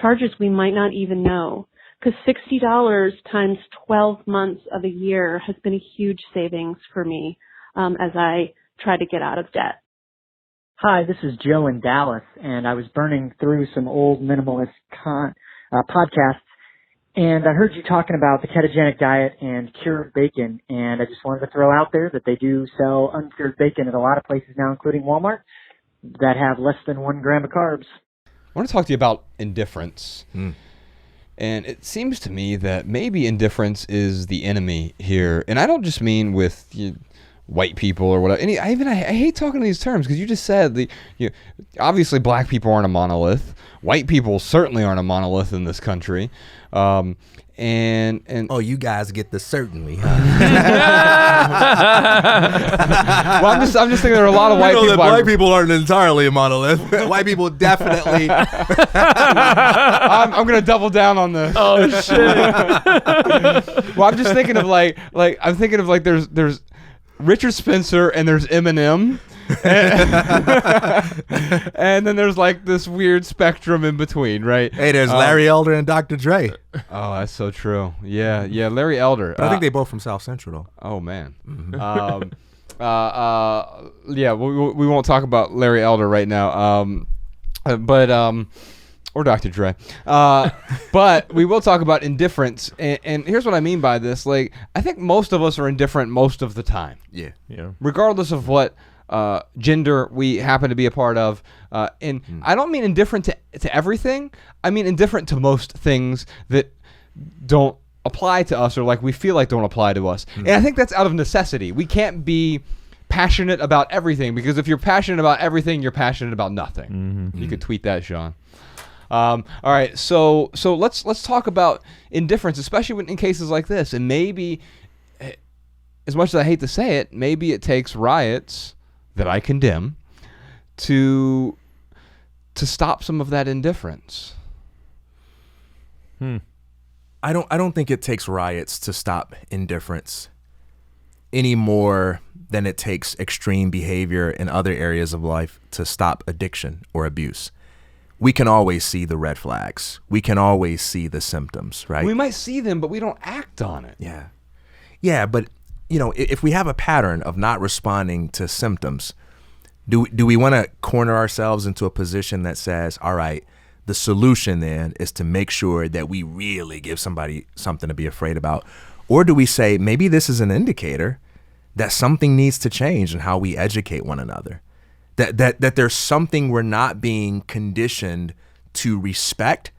charges we might not even know. Because $60 times 12 months of a year has been a huge savings for me as I try to get out of debt. Hi, this is Joe in Dallas, and I was burning through some old minimalist podcasts, and I heard you talking about the ketogenic diet and cured bacon, and I just wanted to throw out there that they do sell uncured bacon at a lot of places now, including Walmart, that have less than 1 gram of carbs. I want to talk to you about indifference. And it seems to me that maybe indifference is the enemy here. And I don't just mean with white people or whatever. I hate talking in these terms because you just said obviously black people aren't a monolith. White people certainly aren't a monolith in this country. And oh, you guys get the certainly. Well, I'm just thinking there are a lot of white people. That black people aren't entirely a monolith. White people definitely. I'm gonna double down on this. Oh shit. Well, I'm just thinking of like there's Richard Spencer and there's Eminem. And then there's like this weird spectrum in between, right? Hey, there's Larry Elder and Dr. Dre. Oh, that's so true. Yeah, Larry Elder. But I think they both from South Central, though. Oh man. Yeah, we won't talk about Larry Elder right now. But or Dr. Dre. But we will talk about indifference. And here's what I mean by this. Like, I think most of us are indifferent most of the time. Yeah. Regardless of what gender we happen to be a part of. And I don't mean indifferent to everything. I mean indifferent to most things that don't apply to us, or like we feel like don't apply to us. And I think that's out of necessity. We can't be passionate about everything, because if you're passionate about everything, you're passionate about nothing. You could tweet that, Sean. All right, so let's talk about indifference, especially in cases like this. And maybe, as much as I hate to say it, maybe it takes riots that I condemn to stop some of that indifference. I don't think it takes riots to stop indifference any more than it takes extreme behavior in other areas of life to stop addiction or abuse. We can always see the red flags. We can always see the symptoms, right? We might see them, but we don't act on it. Yeah, but if we have a pattern of not responding to symptoms, do we want to corner ourselves into a position that says, all right, the solution then is to make sure that we really give somebody something to be afraid about? Or do we say, maybe this is an indicator that something needs to change in how we educate one another? That there's something we're not being conditioned to respect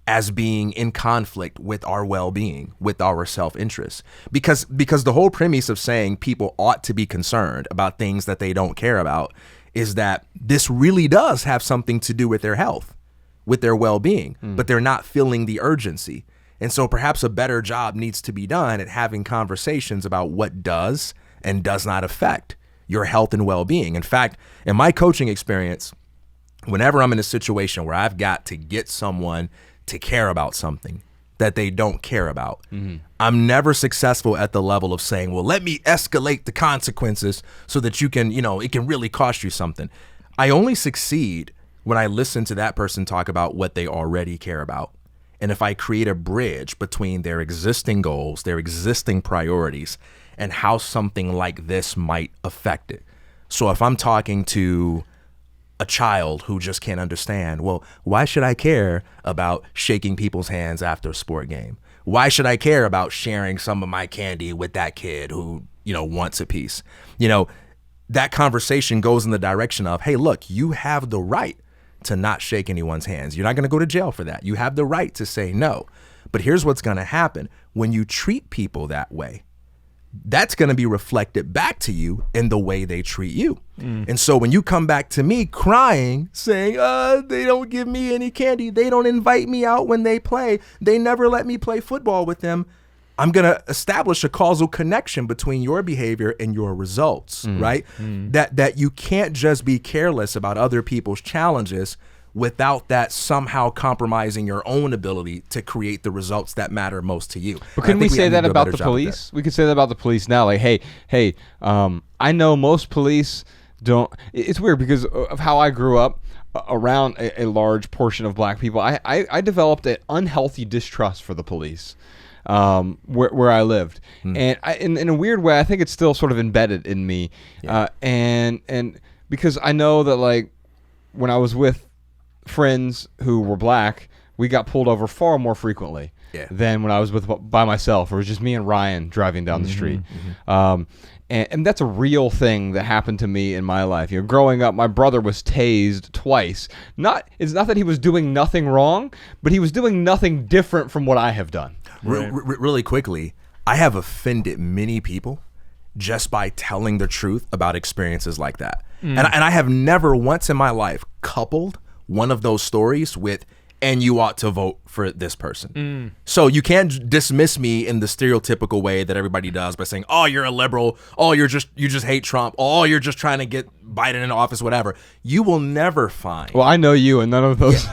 as being in conflict with our well-being, with our self-interest. Because the whole premise of saying people ought to be concerned about things that they don't care about is that this really does have something to do with their health, with their well-being, but they're not feeling the urgency. And so perhaps a better job needs to be done at having conversations about what does and does not affect your health and well-being. In fact, in my coaching experience, whenever I'm in a situation where I've got to get someone to care about something that they don't care about, I'm never successful at the level of saying, well, let me escalate the consequences so that you can, it can really cost you something. I only succeed when I listen to that person talk about what they already care about. And if I create a bridge between their existing goals, their existing priorities, and how something like this might affect it. So if I'm talking to a child who just can't understand, well, why should I care about shaking people's hands after a sport game? Why should I care about sharing some of my candy with that kid who, wants a piece? That conversation goes in the direction of, hey, look, you have the right to not shake anyone's hands. You're not going to go to jail for that. You have the right to say no. But here's what's going to happen. When you treat people that way, that's going to be reflected back to you in the way they treat you. And so when you come back to me crying, saying, they don't give me any candy, they don't invite me out when they play, they never let me play football with them, I'm going to establish a causal connection between your behavior and your results, right? That you can't just be careless about other people's challenges without that somehow compromising your own ability to create the results that matter most to you. But couldn't we say that about the police? We could say that about the police now. Like, hey, I know most police don't. It's weird because of how I grew up around a large portion of black people. I developed an unhealthy distrust for the police where I lived. And in a weird way, I think it's still sort of embedded in me. And because I know that, like, when I was with friends who were black, we got pulled over far more frequently than when I was by myself, or it was just me and Ryan driving down the street. And that's a real thing that happened to me in my life. Growing up, my brother was tased twice. It's not that he was doing nothing wrong, but he was doing nothing different from what I have done. Really quickly, I have offended many people just by telling the truth about experiences like that. And I have never once in my life coupled one of those stories with, and you ought to vote for this person. So you can't dismiss me in the stereotypical way that everybody does by saying, oh, you're a liberal, oh, you just hate Trump, oh, you're just trying to get Biden in office, whatever. You will never find. Well, I know you, and none of those.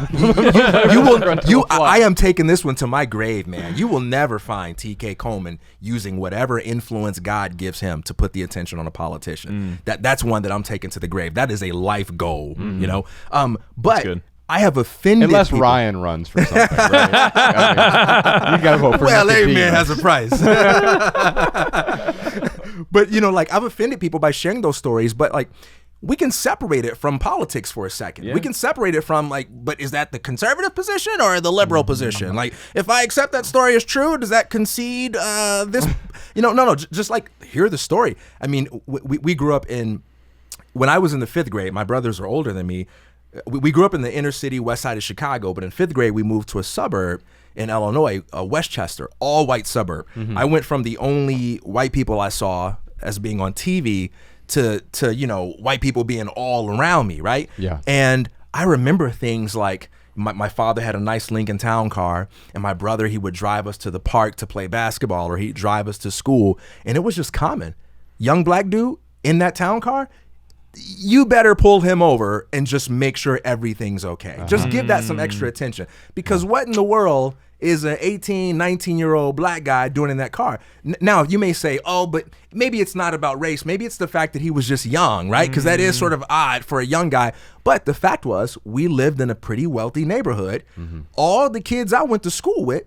I am taking this one to my grave, man. You will never find TK Coleman using whatever influence God gives him to put the attention on a politician. That's one that I'm taking to the grave. That is a life goal, but I have offended unless people. Ryan runs for something, right? I mean, you gotta vote for every man has a price. But I've offended people by sharing those stories. But we can separate it from politics for a second. Yeah. We can separate it from but is that the conservative position or the liberal position? Like, if I accept that story is true, does that concede this? No. Just like, hear the story. I mean, we grew up when I was in the 5th grade, my brothers are older than me. We grew up in the inner city, west side of Chicago, but in 5th grade, we moved to a suburb in Illinois, Westchester, all white suburb. I went from the only white people I saw as being on TV to white people being all around me, right? Yeah. And I remember things like my father had a nice Lincoln Town car, and my brother, he would drive us to the park to play basketball, or he'd drive us to school, and it was just common. Young black dude in that town car, you better pull him over and just make sure everything's okay. Just give that some extra attention, because what in the world is an 18, 19-year-old black guy doing in that car? Now, you may say, oh, but maybe it's not about race. Maybe it's the fact that he was just young, right? Because that is sort of odd for a young guy. But the fact was, we lived in a pretty wealthy neighborhood. All the kids I went to school with,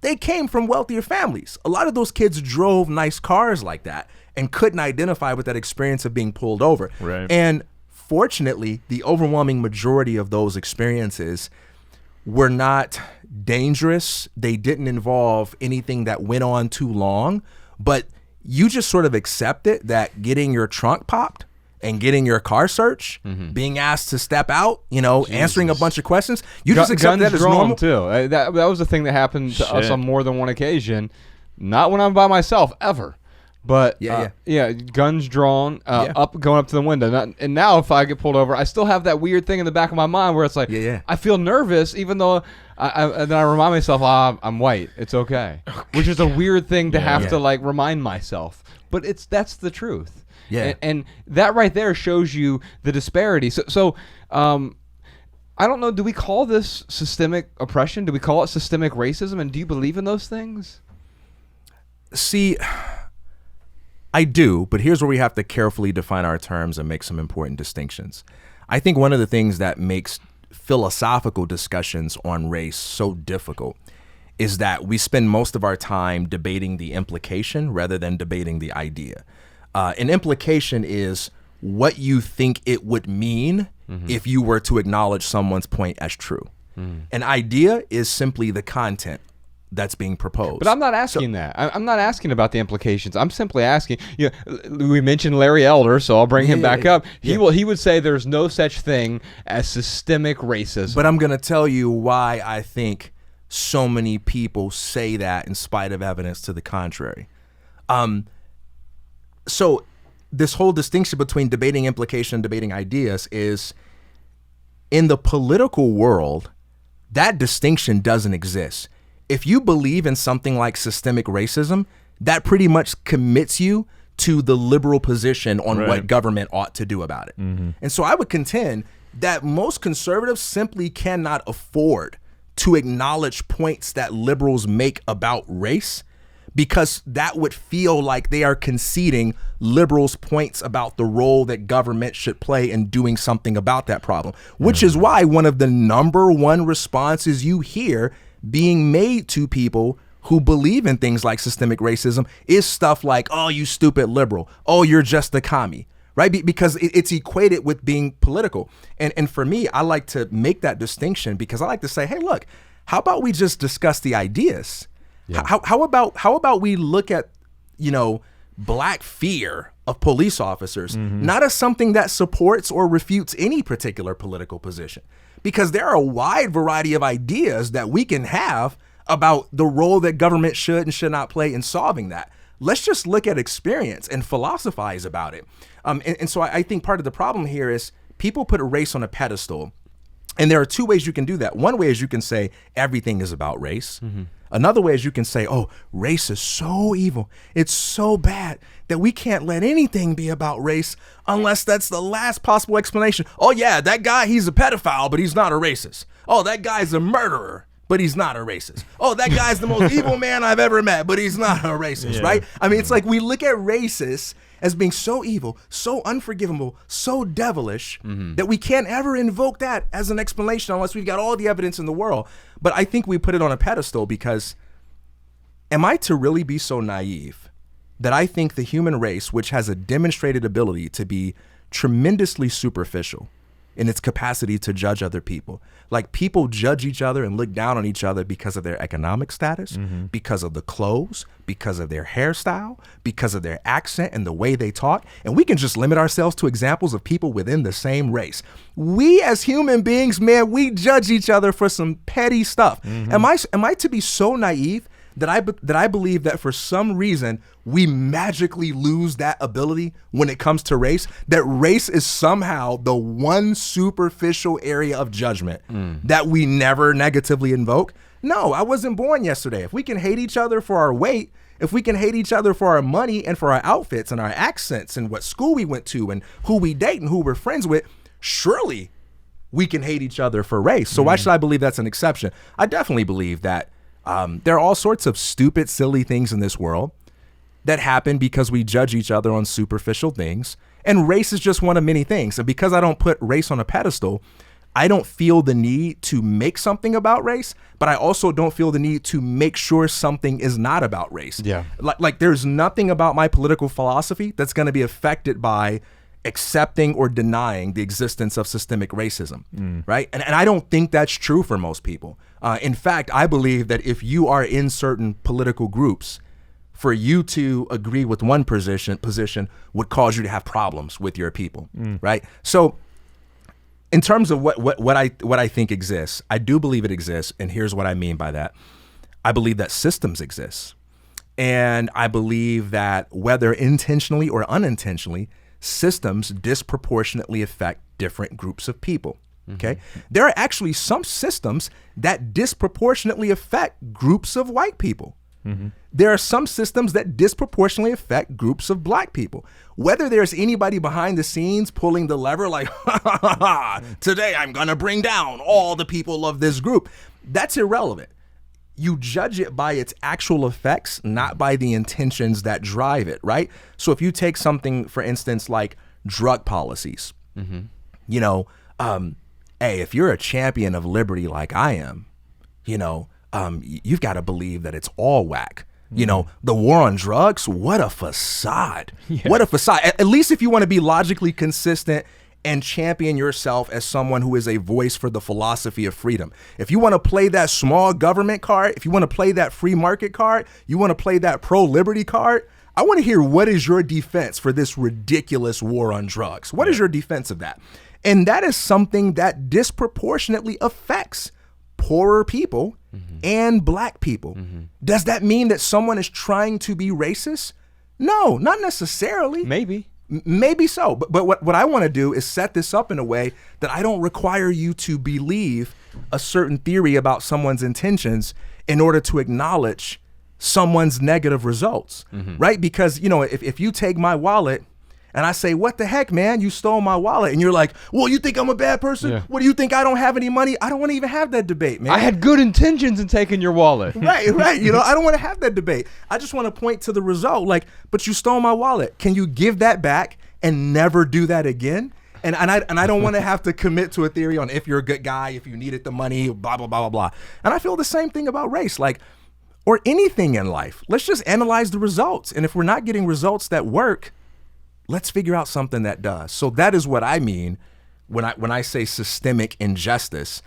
they came from wealthier families. A lot of those kids drove nice cars like that and couldn't identify with that experience of being pulled over. Right. And fortunately, the overwhelming majority of those experiences were not dangerous. They didn't involve anything that went on too long, but you just sort of accept it that getting your trunk popped and getting your car searched, being asked to step out, answering a bunch of questions, you just accept that as normal. Too. That was the thing that happened to us Shit. on more than one occasion. Not when I'm by myself, ever. But guns drawn, going up to the window. And now if I get pulled over, I still have that weird thing in the back of my mind where it's like, I feel nervous, even though then I remind myself, I'm white. It's okay. Which is a weird thing to have to remind myself. But that's the truth. Yeah. And that right there shows you the disparity. So I don't know, do we call this systemic oppression? Do we call it systemic racism? And do you believe in those things? See, I do, but here's where we have to carefully define our terms and make some important distinctions. I think one of the things that makes philosophical discussions on race so difficult is that we spend most of our time debating the implication rather than debating the idea. An implication is what you think it would mean if you were to acknowledge someone's point as true. An idea is simply the content that's being proposed. But I'm not asking that. I'm not asking about the implications. I'm simply asking. We mentioned Larry Elder, so I'll bring him back up. He would say there's no such thing as systemic racism. But I'm going to tell you why I think so many people say that in spite of evidence to the contrary. So this whole distinction between debating implication and debating ideas is, in the political world, that distinction doesn't exist. If you believe in something like systemic racism, that pretty much commits you to the liberal position on what government ought to do about it. And so I would contend that most conservatives simply cannot afford to acknowledge points that liberals make about race, because that would feel like they are conceding liberals' points about the role that government should play in doing something about that problem, which is why one of the number one responses you hear being made to people who believe in things like systemic racism is stuff like, oh, you stupid liberal. Oh, you're just a commie, right? Because it's equated with being political. And for me, I like to make that distinction because I like to say, hey, look, how about we just discuss the ideas? Yeah. How about we look at, black fear of police officers, not as something that supports or refutes any particular political position, because there are a wide variety of ideas that we can have about the role that government should and should not play in solving that. Let's just look at experience and philosophize about it. And so I think part of the problem here is people put a race on a pedestal. And there are two ways you can do that. One way is you can say everything is about race. Another way is you can say, oh, race is so evil. It's so bad that we can't let anything be about race unless that's the last possible explanation. Oh, yeah, that guy, he's a pedophile, but he's not a racist. Oh, that guy's a murderer, but he's not a racist. Oh, that guy's the most evil man I've ever met, but he's not a racist, right? I mean, it's like we look at racists as being so evil, so unforgivable, so devilish that we can't ever invoke that as an explanation unless we've got all the evidence in the world. But I think we put it on a pedestal because am I to really be so naive that I think the human race, which has a demonstrated ability to be tremendously superficial in its capacity to judge other people. Like, people judge each other and look down on each other because of their economic status, because of the clothes, because of their hairstyle, because of their accent and the way they talk. And we can just limit ourselves to examples of people within the same race. We as human beings, man, we judge each other for some petty stuff. Am I to be so naive that I believe that for some reason we magically lose that ability when it comes to race, that race is somehow the one superficial area of judgment that we never negatively invoke? No, I wasn't born yesterday. If we can hate each other for our weight, if we can hate each other for our money and for our outfits and our accents and what school we went to and who we date and who we're friends with, surely we can hate each other for race. So why should I believe that's an exception? I definitely believe that there are all sorts of stupid, silly things in this world that happen because we judge each other on superficial things. And race is just one of many things. And because I don't put race on a pedestal, I don't feel the need to make something about race, but I also don't feel the need to make sure something is not about race. Yeah. Like there's nothing about my political philosophy that's going to be affected by accepting or denying the existence of systemic racism, right? And I don't think that's true for most people. In fact, I believe that if you are in certain political groups, for you to agree with one position would cause you to have problems with your people, right? So in terms of what I think exists, I do believe it exists, and here's what I mean by that. I believe that systems exist, and I believe that whether intentionally or unintentionally, systems disproportionately affect different groups of people. Okay. There are actually some systems that disproportionately affect groups of white people. There are some systems that disproportionately affect groups of black people. Whether there's anybody behind the scenes pulling the lever like, today I'm going to bring down all the people of this group, that's irrelevant. You judge it by its actual effects, not by the intentions that drive it, right? So if you take something, for instance, like drug policies, you know, hey, if you're a champion of liberty like I am, you know, you've got to believe that it's all whack. You know, the war on drugs, what a facade. What a facade. At least if you want to be logically consistent and champion yourself as someone who is a voice for the philosophy of freedom. If you want to play that small government card, if you want to play that free market card, you want to play that pro-liberty card, I want to hear, what is your defense for this ridiculous war on drugs? What is your defense of that? And that is something that disproportionately affects poorer people and black people. Does that mean that someone is trying to be racist? No, not necessarily. Maybe so. But what I want to do is set this up in a way that I don't require you to believe a certain theory about someone's intentions in order to acknowledge someone's negative results, right? Because, you know, if you take my wallet and I say, what the heck, man, you stole my wallet. And you're like, well, you think I'm a bad person? Yeah. What do you think, I don't have any money? I don't want to even have that debate, man. I had good intentions in taking your wallet. Right. You know, I don't want to have that debate. I just want to point to the result. Like, but you stole my wallet. Can you give that back and never do that again? And I don't want to have to commit to a theory on if you're a good guy, if you needed the money, blah, blah, blah, blah, blah. And I feel the same thing about race, like, or anything in life. Let's just analyze the results. And if we're not getting results that work, let's figure out something that does. So that is what I mean when I say systemic injustice.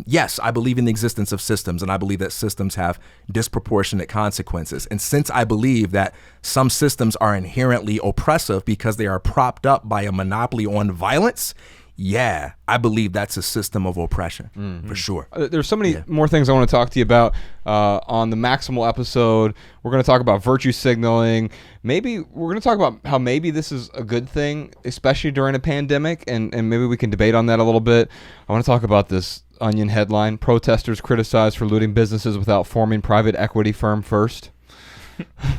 Yes, I believe in the existence of systems, and I believe that systems have disproportionate consequences. And since I believe that some systems are inherently oppressive because they are propped up by a monopoly on violence, yeah, I believe that's a system of oppression, for sure. There's so many more things I want to talk to you about on the Maximal episode. We're going to talk about virtue signaling. Maybe we're going to talk about how maybe this is a good thing, especially during a pandemic, and maybe we can debate on that a little bit. I want to talk about this Onion headline: protesters criticized for looting businesses without forming private equity firm first.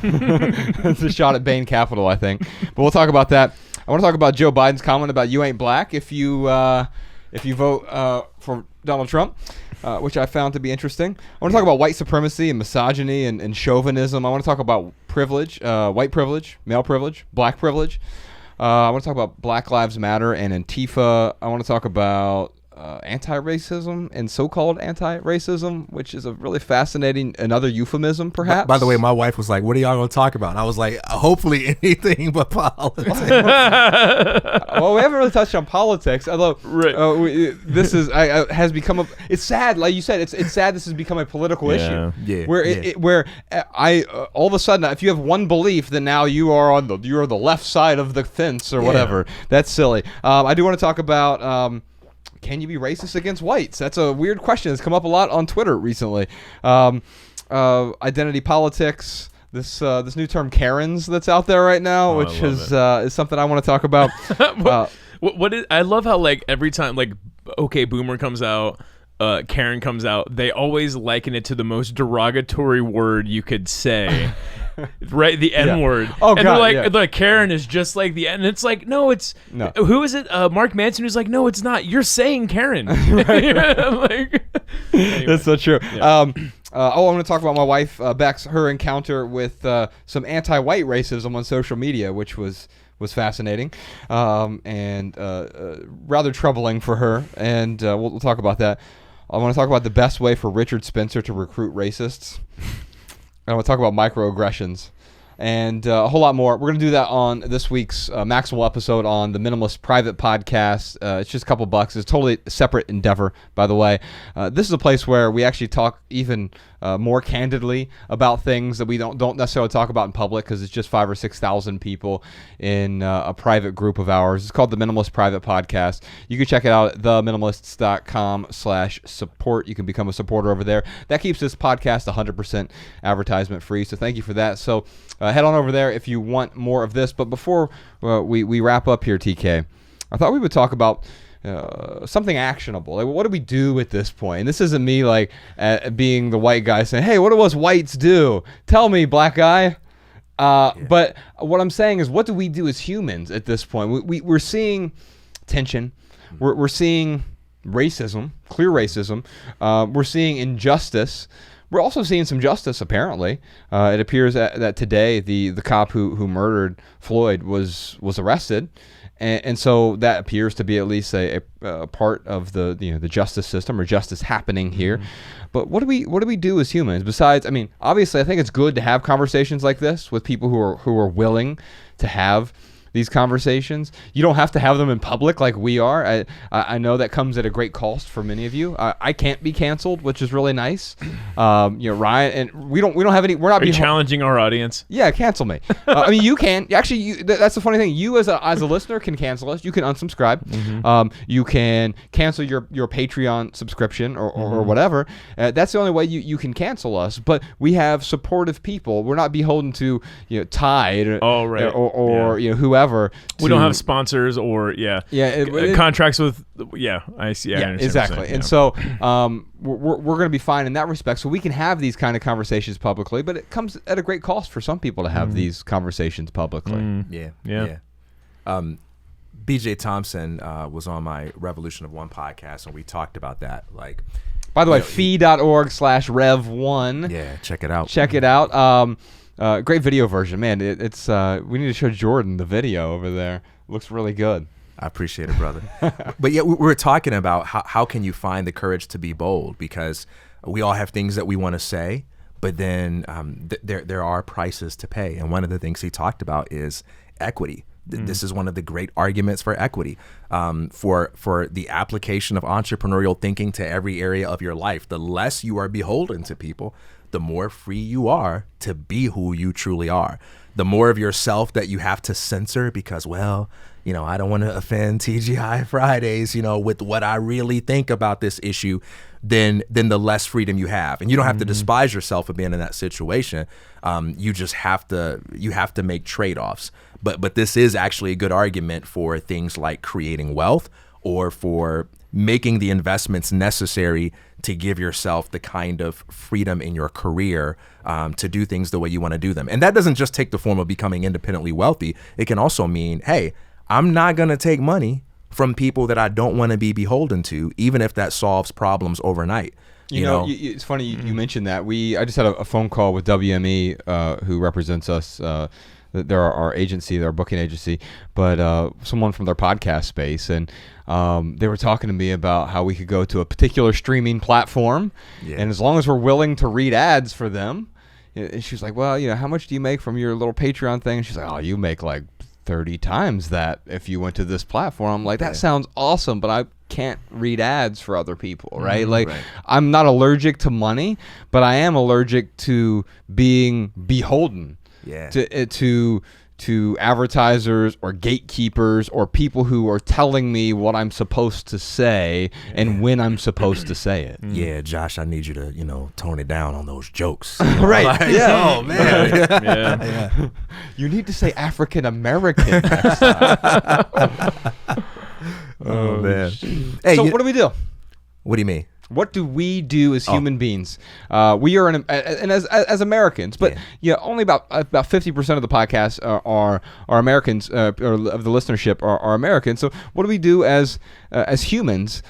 It's a shot at Bain Capital, I think. But we'll talk about that. I want to talk about Joe Biden's comment about you ain't black if you vote for Donald Trump, which I found to be interesting. I want to talk about white supremacy and misogyny and chauvinism. I want to talk about privilege, white privilege, male privilege, black privilege. I want to talk about Black Lives Matter and Antifa. I want to talk about anti-racism and so-called anti-racism, which is a really fascinating another euphemism, perhaps. By the way, my wife was like, "What are y'all going to talk about?" And I was like, "Hopefully anything but politics." Well, we haven't really touched on politics, although this has become it's sad, like you said, it's sad this has become a political issue. Where all of a sudden, if you have one belief, then now you are the left side of the fence or whatever. That's silly. I do want to talk about. Can you be racist against whites? That's a weird question. It's come up a lot on Twitter recently. Identity politics. This new term Karens that's out there right now, which is something I want to talk about. I love how like every time like Boomer comes out, Karen comes out, they always liken it to the most derogatory word you could say. Right, the N word. Oh, and God, they're like, Karen is just like the N. And it's like, no, it's who is it? Mark Manson, who's like, no, it's not. You're saying Karen. Anyway. That's so true. Yeah. I want to talk about my wife Beck's her encounter with some anti-white racism on social media, which was fascinating and rather troubling for her. And we'll talk about that. I want to talk about the best way for Richard Spencer to recruit racists. I want to talk about microaggressions and a whole lot more. We're going to do that on this week's Maximal episode on the Minimalist private podcast. It's just a couple bucks. It's a totally separate endeavor, by the way. This is a place where we actually talk even more candidly about things that we don't necessarily talk about in public because it's just 5,000 or 6,000 people in a private group of ours. It's called the Minimalist Private Podcast. You can check it out at theminimalists.com/support. You can become a supporter over there. That keeps this podcast 100% advertisement free, so thank you for that. So head on over there if you want more of this. But before we wrap up here, TK, I thought we would talk about something actionable. Like, what do we do at this point? And this isn't me like being the white guy saying, "Hey, what do us whites do? Tell me, black guy." But what I'm saying is, what do we do as humans at this point? We're seeing tension. We're seeing racism, clear racism. We're seeing injustice. We're also seeing some justice, apparently. It appears that today the cop who murdered Floyd was arrested. And so that appears to be at least a part of the justice system or justice happening here. Mm-hmm. But what do we do as humans? Besides, I mean, obviously, I think it's good to have conversations like this with people who are willing to have these conversations. You don't have to have them in public like we are. I know that comes at a great cost for many of you. I can't be canceled, which is really nice. Ryan and we don't have any. We're not challenging our audience. Yeah, cancel me. I mean, you can actually. That's the funny thing. You as a listener can cancel us. You can unsubscribe. Mm-hmm. You can cancel your Patreon subscription or whatever. That's the only way you can cancel us. But we have supportive people. We're not beholden to Tide or whoever. We don't have sponsors or contracts with I see. Yeah, exactly. And so we're going to be fine in that respect. So we can have these kind of conversations publicly, but it comes at a great cost for some people to have these conversations publicly. BJ Thompson was on my Revolution of One podcast, and we talked about that. Like, by the way, fee.org/rev1. Yeah, check it out. Check it out. Great video version, man. It's we need to show Jordan the video over there. Looks really good. I appreciate it, brother. But yeah, we're talking about how can you find the courage to be bold, because we all have things that we want to say, but then there are prices to pay. And one of the things he talked about is equity. This is one of the great arguments for equity, for the application of entrepreneurial thinking to every area of your life. The less you are beholden to people, the more free you are to be who you truly are. The more of yourself that you have to censor because, I don't want to offend TGI Fridays, with what I really think about this issue, then the less freedom you have. And you don't have to despise yourself for being in that situation. You just have to make trade-offs. But this is actually a good argument for things like creating wealth or for making the investments necessary to give yourself the kind of freedom in your career to do things the way you want to do them. And that doesn't just take the form of becoming independently wealthy. It can also mean, hey, I'm not going to take money from people that I don't want to be beholden to, even if that solves problems overnight. It's funny you mentioned that. I just had a phone call with WME, who represents us, they're our agency, their booking agency, but someone from their podcast space, and they were talking to me about how we could go to a particular streaming platform, and as long as we're willing to read ads for them, and she was like, well, how much do you make from your little Patreon thing? And she's like, oh, you make like 30 times that if you went to this platform. I'm like, that sounds awesome, but I can't read ads for other people, right? I'm not allergic to money, but I am allergic to being beholden to advertisers or gatekeepers or people who are telling me what I'm supposed to say and when I'm supposed to say it. Yeah, Josh, I need you to, tone it down on those jokes. Right. Oh, man. You need to say African American next time. Oh, man. Hey, so what do we do? What do you mean? What do we do as human beings? We are, and as Americans, but only about 50% of the podcasts are Americans, or of the listenership are Americans. So what do we do as humans?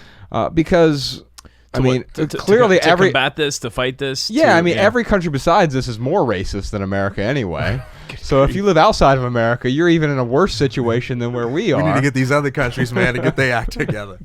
Because clearly to combat this, to fight this. Every country besides this is more racist than America anyway. So if you live outside of America, you're even in a worse situation than where we are. We need to get these other countries, man, to get their act together.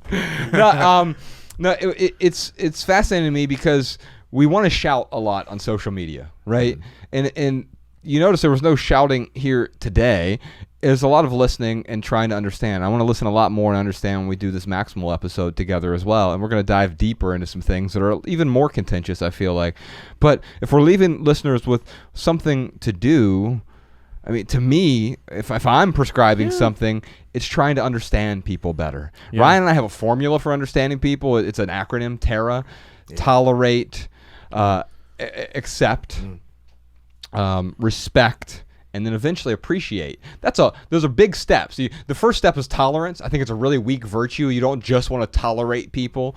No, it's fascinating to me because we want to shout a lot on social media, right? And you notice there was no shouting here today. There's a lot of listening and trying to understand. I want to listen a lot more and understand when we do this Maximal episode together as well. And we're going to dive deeper into some things that are even more contentious, I feel like. But if we're leaving listeners with something to do, to me, if I'm prescribing something, it's trying to understand people better. Ryan and I have a formula for understanding people. It's an acronym, TERRA: tolerate, accept, respect, and then eventually appreciate. Those are big steps. The first step is tolerance. I think it's a really weak virtue. You don't just want to tolerate people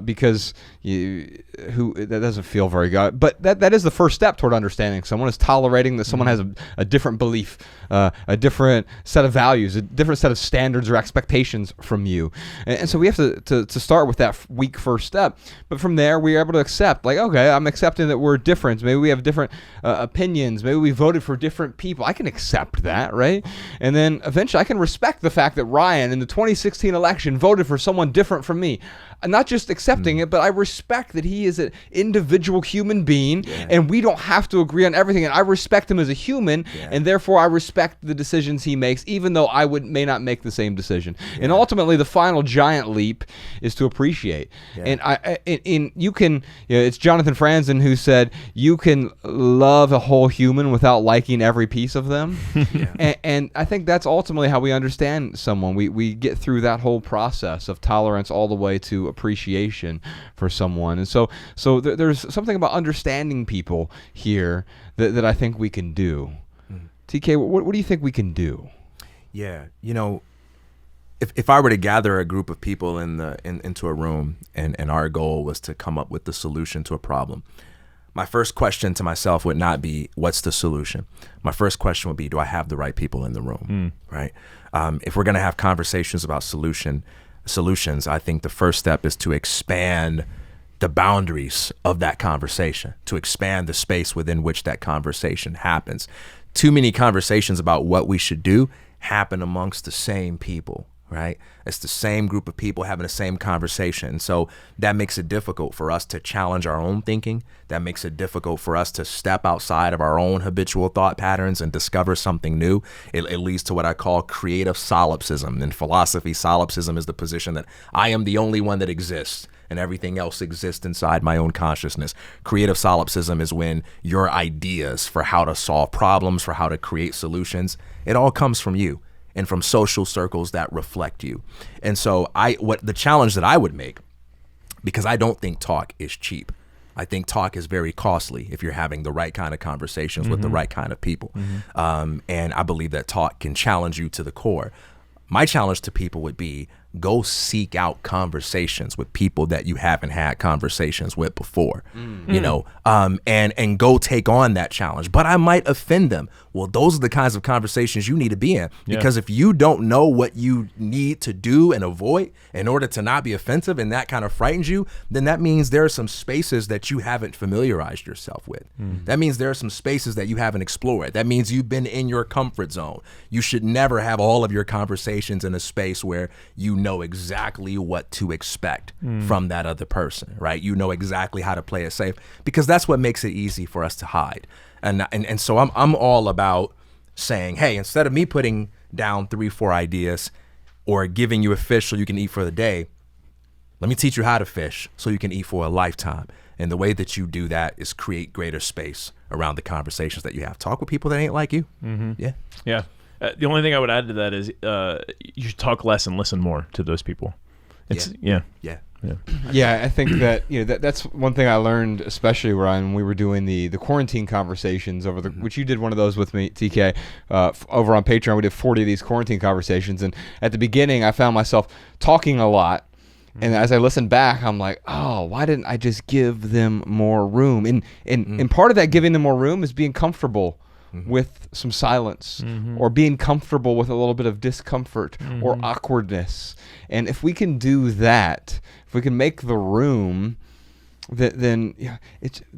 because that doesn't feel very good. But that is the first step toward understanding someone, is tolerating that someone has a different belief, a different set of values, a different set of standards or expectations from you. And so we have to start with that weak first step. But from there, we're able to accept, like, okay, I'm accepting that we're different. Maybe we have different opinions. Maybe we voted for different people. I can accept that, right? And then eventually I can respect the fact that Ryan in the 2016 election voted for someone different from me. I'm not just accepting it, but I respect that he is an individual human being, and we don't have to agree on everything. And I respect him as a human, and therefore I respect the decisions he makes, even though I may not make the same decision. And ultimately, the final giant leap is to appreciate. And you can, it's Jonathan Franzen who said, you can love a whole human without liking every piece of them. And I think that's ultimately how we understand someone. We get through that whole process of tolerance all the way to appreciation for someone. And so there's something about understanding people here that I think we can do. TK, what do you think we can do? Yeah, if I were to gather a group of people into a room and our goal was to come up with the solution to a problem, my first question to myself would not be, what's the solution? My first question would be, do I have the right people in the room, right? If we're going to have conversations about solutions, I think the first step is to expand the boundaries of that conversation, to expand the space within which that conversation happens. Too many conversations about what we should do happen amongst the same people, right? It's the same group of people having the same conversation. So that makes it difficult for us to challenge our own thinking. That makes it difficult for us to step outside of our own habitual thought patterns and discover something new. It leads to what I call creative solipsism. In philosophy, solipsism is the position that I am the only one that exists and everything else exists inside my own consciousness. Creative solipsism is when your ideas for how to solve problems, for how to create solutions, it all comes from you and from social circles that reflect you. And so what the challenge that I would make, because I don't think talk is cheap. I think talk is very costly if you're having the right kind of conversations with the right kind of people. And I believe that talk can challenge you to the core. My challenge to people would be, go seek out conversations with people that you haven't had conversations with before, you know, and go take on that challenge. But I might offend them. Well, those are the kinds of conversations you need to be in, because if you don't know what you need to do and avoid in order to not be offensive, and that kind of frightens you, then that means there are some spaces that you haven't familiarized yourself with. That means there are some spaces that you haven't explored. That means you've been in your comfort zone. You should never have all of your conversations in a space where you know exactly what to expect from that other person, right? You know exactly how to play it safe, because that's what makes it easy for us to hide. And so I'm all about saying, hey, instead of me putting down 3-4 ideas or giving you a fish so you can eat for the day, let me teach you how to fish so you can eat for a lifetime. And the way that you do that is create greater space around the conversations that you have. Talk with people that ain't like you. Yeah. Yeah. The only thing I would add to that is you should talk less and listen more to those people. Yeah. Yeah, I think that that's one thing I learned, especially when we were doing the quarantine conversations over which you did one of those with me, TK, over on Patreon. We did 40 of these quarantine conversations, and at the beginning, I found myself talking a lot. And as I listened back, I'm like, oh, why didn't I just give them more room? And part of that giving them more room is being comfortable with some silence, or being comfortable with a little bit of discomfort or awkwardness. And if we can do that, if we can make the room, then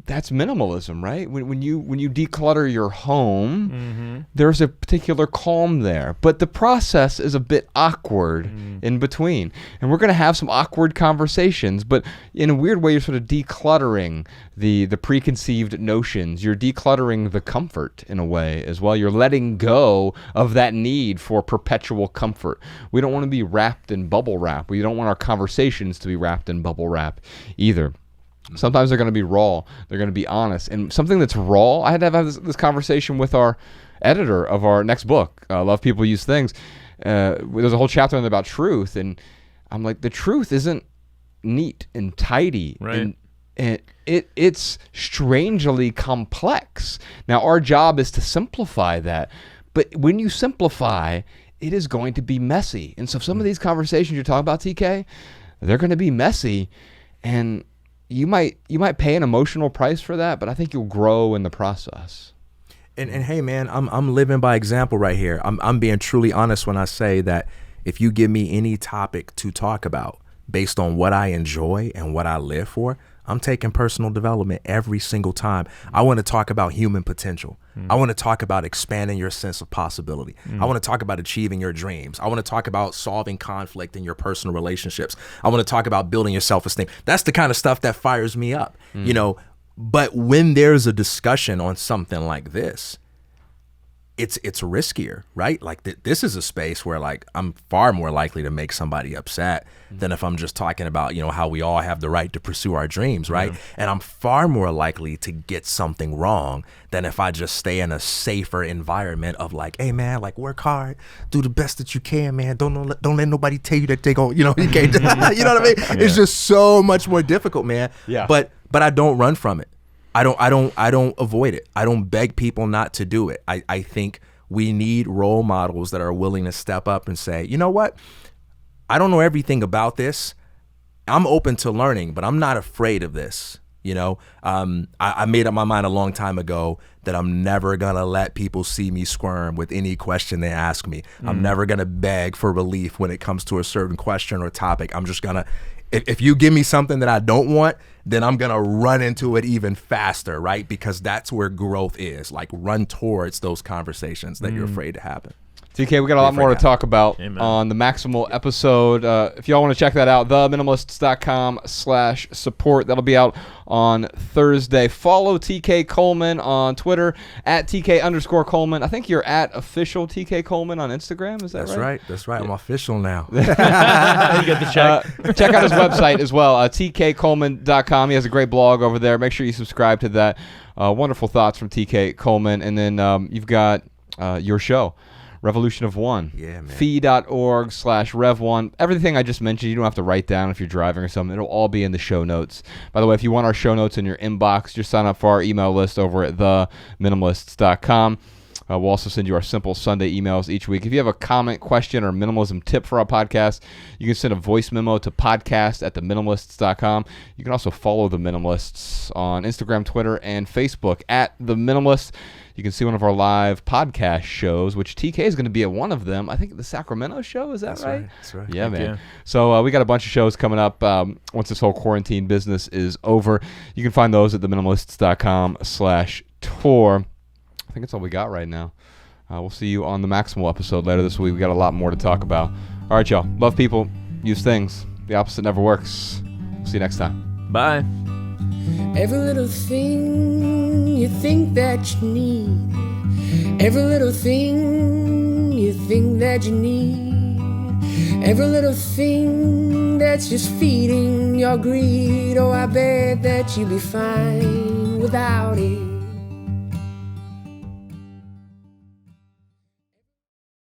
that's minimalism, right? When you declutter your home, there's a particular calm there, but the process is a bit awkward in between, and we're going to have some awkward conversations. But in a weird way, you're sort of decluttering the preconceived notions. You're decluttering the comfort in a way as well. You're letting go of that need for perpetual comfort. We don't want to be wrapped in bubble wrap. We don't want our conversations to be wrapped in bubble wrap either. Sometimes they're going to be raw. They're going to be honest. And something that's raw, I had to have this conversation with our editor of our next book, Love People Use Things. There's a whole chapter in there about truth. And I'm like, the truth isn't neat and tidy. Right. And it's strangely complex. Now, our job is to simplify that. But when you simplify, it is going to be messy. And so some of these conversations you're talking about, TK, they're going to be messy. And you might pay an emotional price for that, but I think you'll grow in the process. And hey, man, I'm living by example right here. I'm being truly honest when I say that if you give me any topic to talk about based on what I enjoy and what I live for, I'm taking personal development every single time. I want to talk about human potential. I want to talk about expanding your sense of possibility. I want to talk about achieving your dreams. I want to talk about solving conflict in your personal relationships. I want to talk about building your self-esteem. That's the kind of stuff that fires me up, you know. But when there's a discussion on something like this, it's riskier, right? Like this is a space where like I'm far more likely to make somebody upset than if I'm just talking about, how we all have the right to pursue our dreams, right? And I'm far more likely to get something wrong than if I just stay in a safer environment of like, hey man, like work hard, do the best that you can, man. Don't let nobody tell you that they gon', you can't, you know what I mean? It's just so much more difficult, man. Yeah. But I don't run from it. I don't avoid it. I don't beg people not to do it. I think we need role models that are willing to step up and say, you know what? I don't know everything about this. I'm open to learning, but I'm not afraid of this. I made up my mind a long time ago that I'm never going to let people see me squirm with any question they ask me. I'm never going to beg for relief when it comes to a certain question or topic. I'm just going to, if you give me something that I don't want, then I'm going to run into it even faster, right? Because that's where growth is. Like run towards those conversations that you're afraid to happen. TK, we got a lot more to talk about on the Maximal episode. If y'all want to check that out, theminimalists.com/support. That'll be out on Thursday. Follow TK Coleman on Twitter at TK_Coleman. I think you're at official TK Coleman on Instagram. Is that right? That's right. I'm official now. You get the check. Check out his website as well, tkcoleman.com. He has a great blog over there. Make sure you subscribe to that. Wonderful thoughts from TK Coleman. And then you've got your show, Revolution of One. Yeah, man. Fee.org/Rev1. Everything I just mentioned, you don't have to write down if you're driving or something. It'll all be in the show notes. By the way, if you want our show notes in your inbox, just sign up for our email list over at theminimalists.com. We'll also send you our simple Sunday emails each week. If you have a comment, question, or minimalism tip for our podcast, you can send a voice memo to podcast@theminimalists.com. You can also follow The Minimalists on Instagram, Twitter, and Facebook @The Minimalists. You can see one of our live podcast shows, which TK is going to be at one of them. I think the Sacramento show, is that right? That's right. Yeah, man. yeah. So we got a bunch of shows coming up once this whole quarantine business is over. You can find those at theminimalists.com/tour. I think that's all we got right now. We'll see you on the Maximal episode later this week. We got a lot more to talk about. All right, y'all. Love people. Use things. The opposite never works. See you next time. Bye. Every little thing you think that you need, every little thing you think that you need, every little thing that's just feeding your greed. Oh, I bet that you'd be fine without it.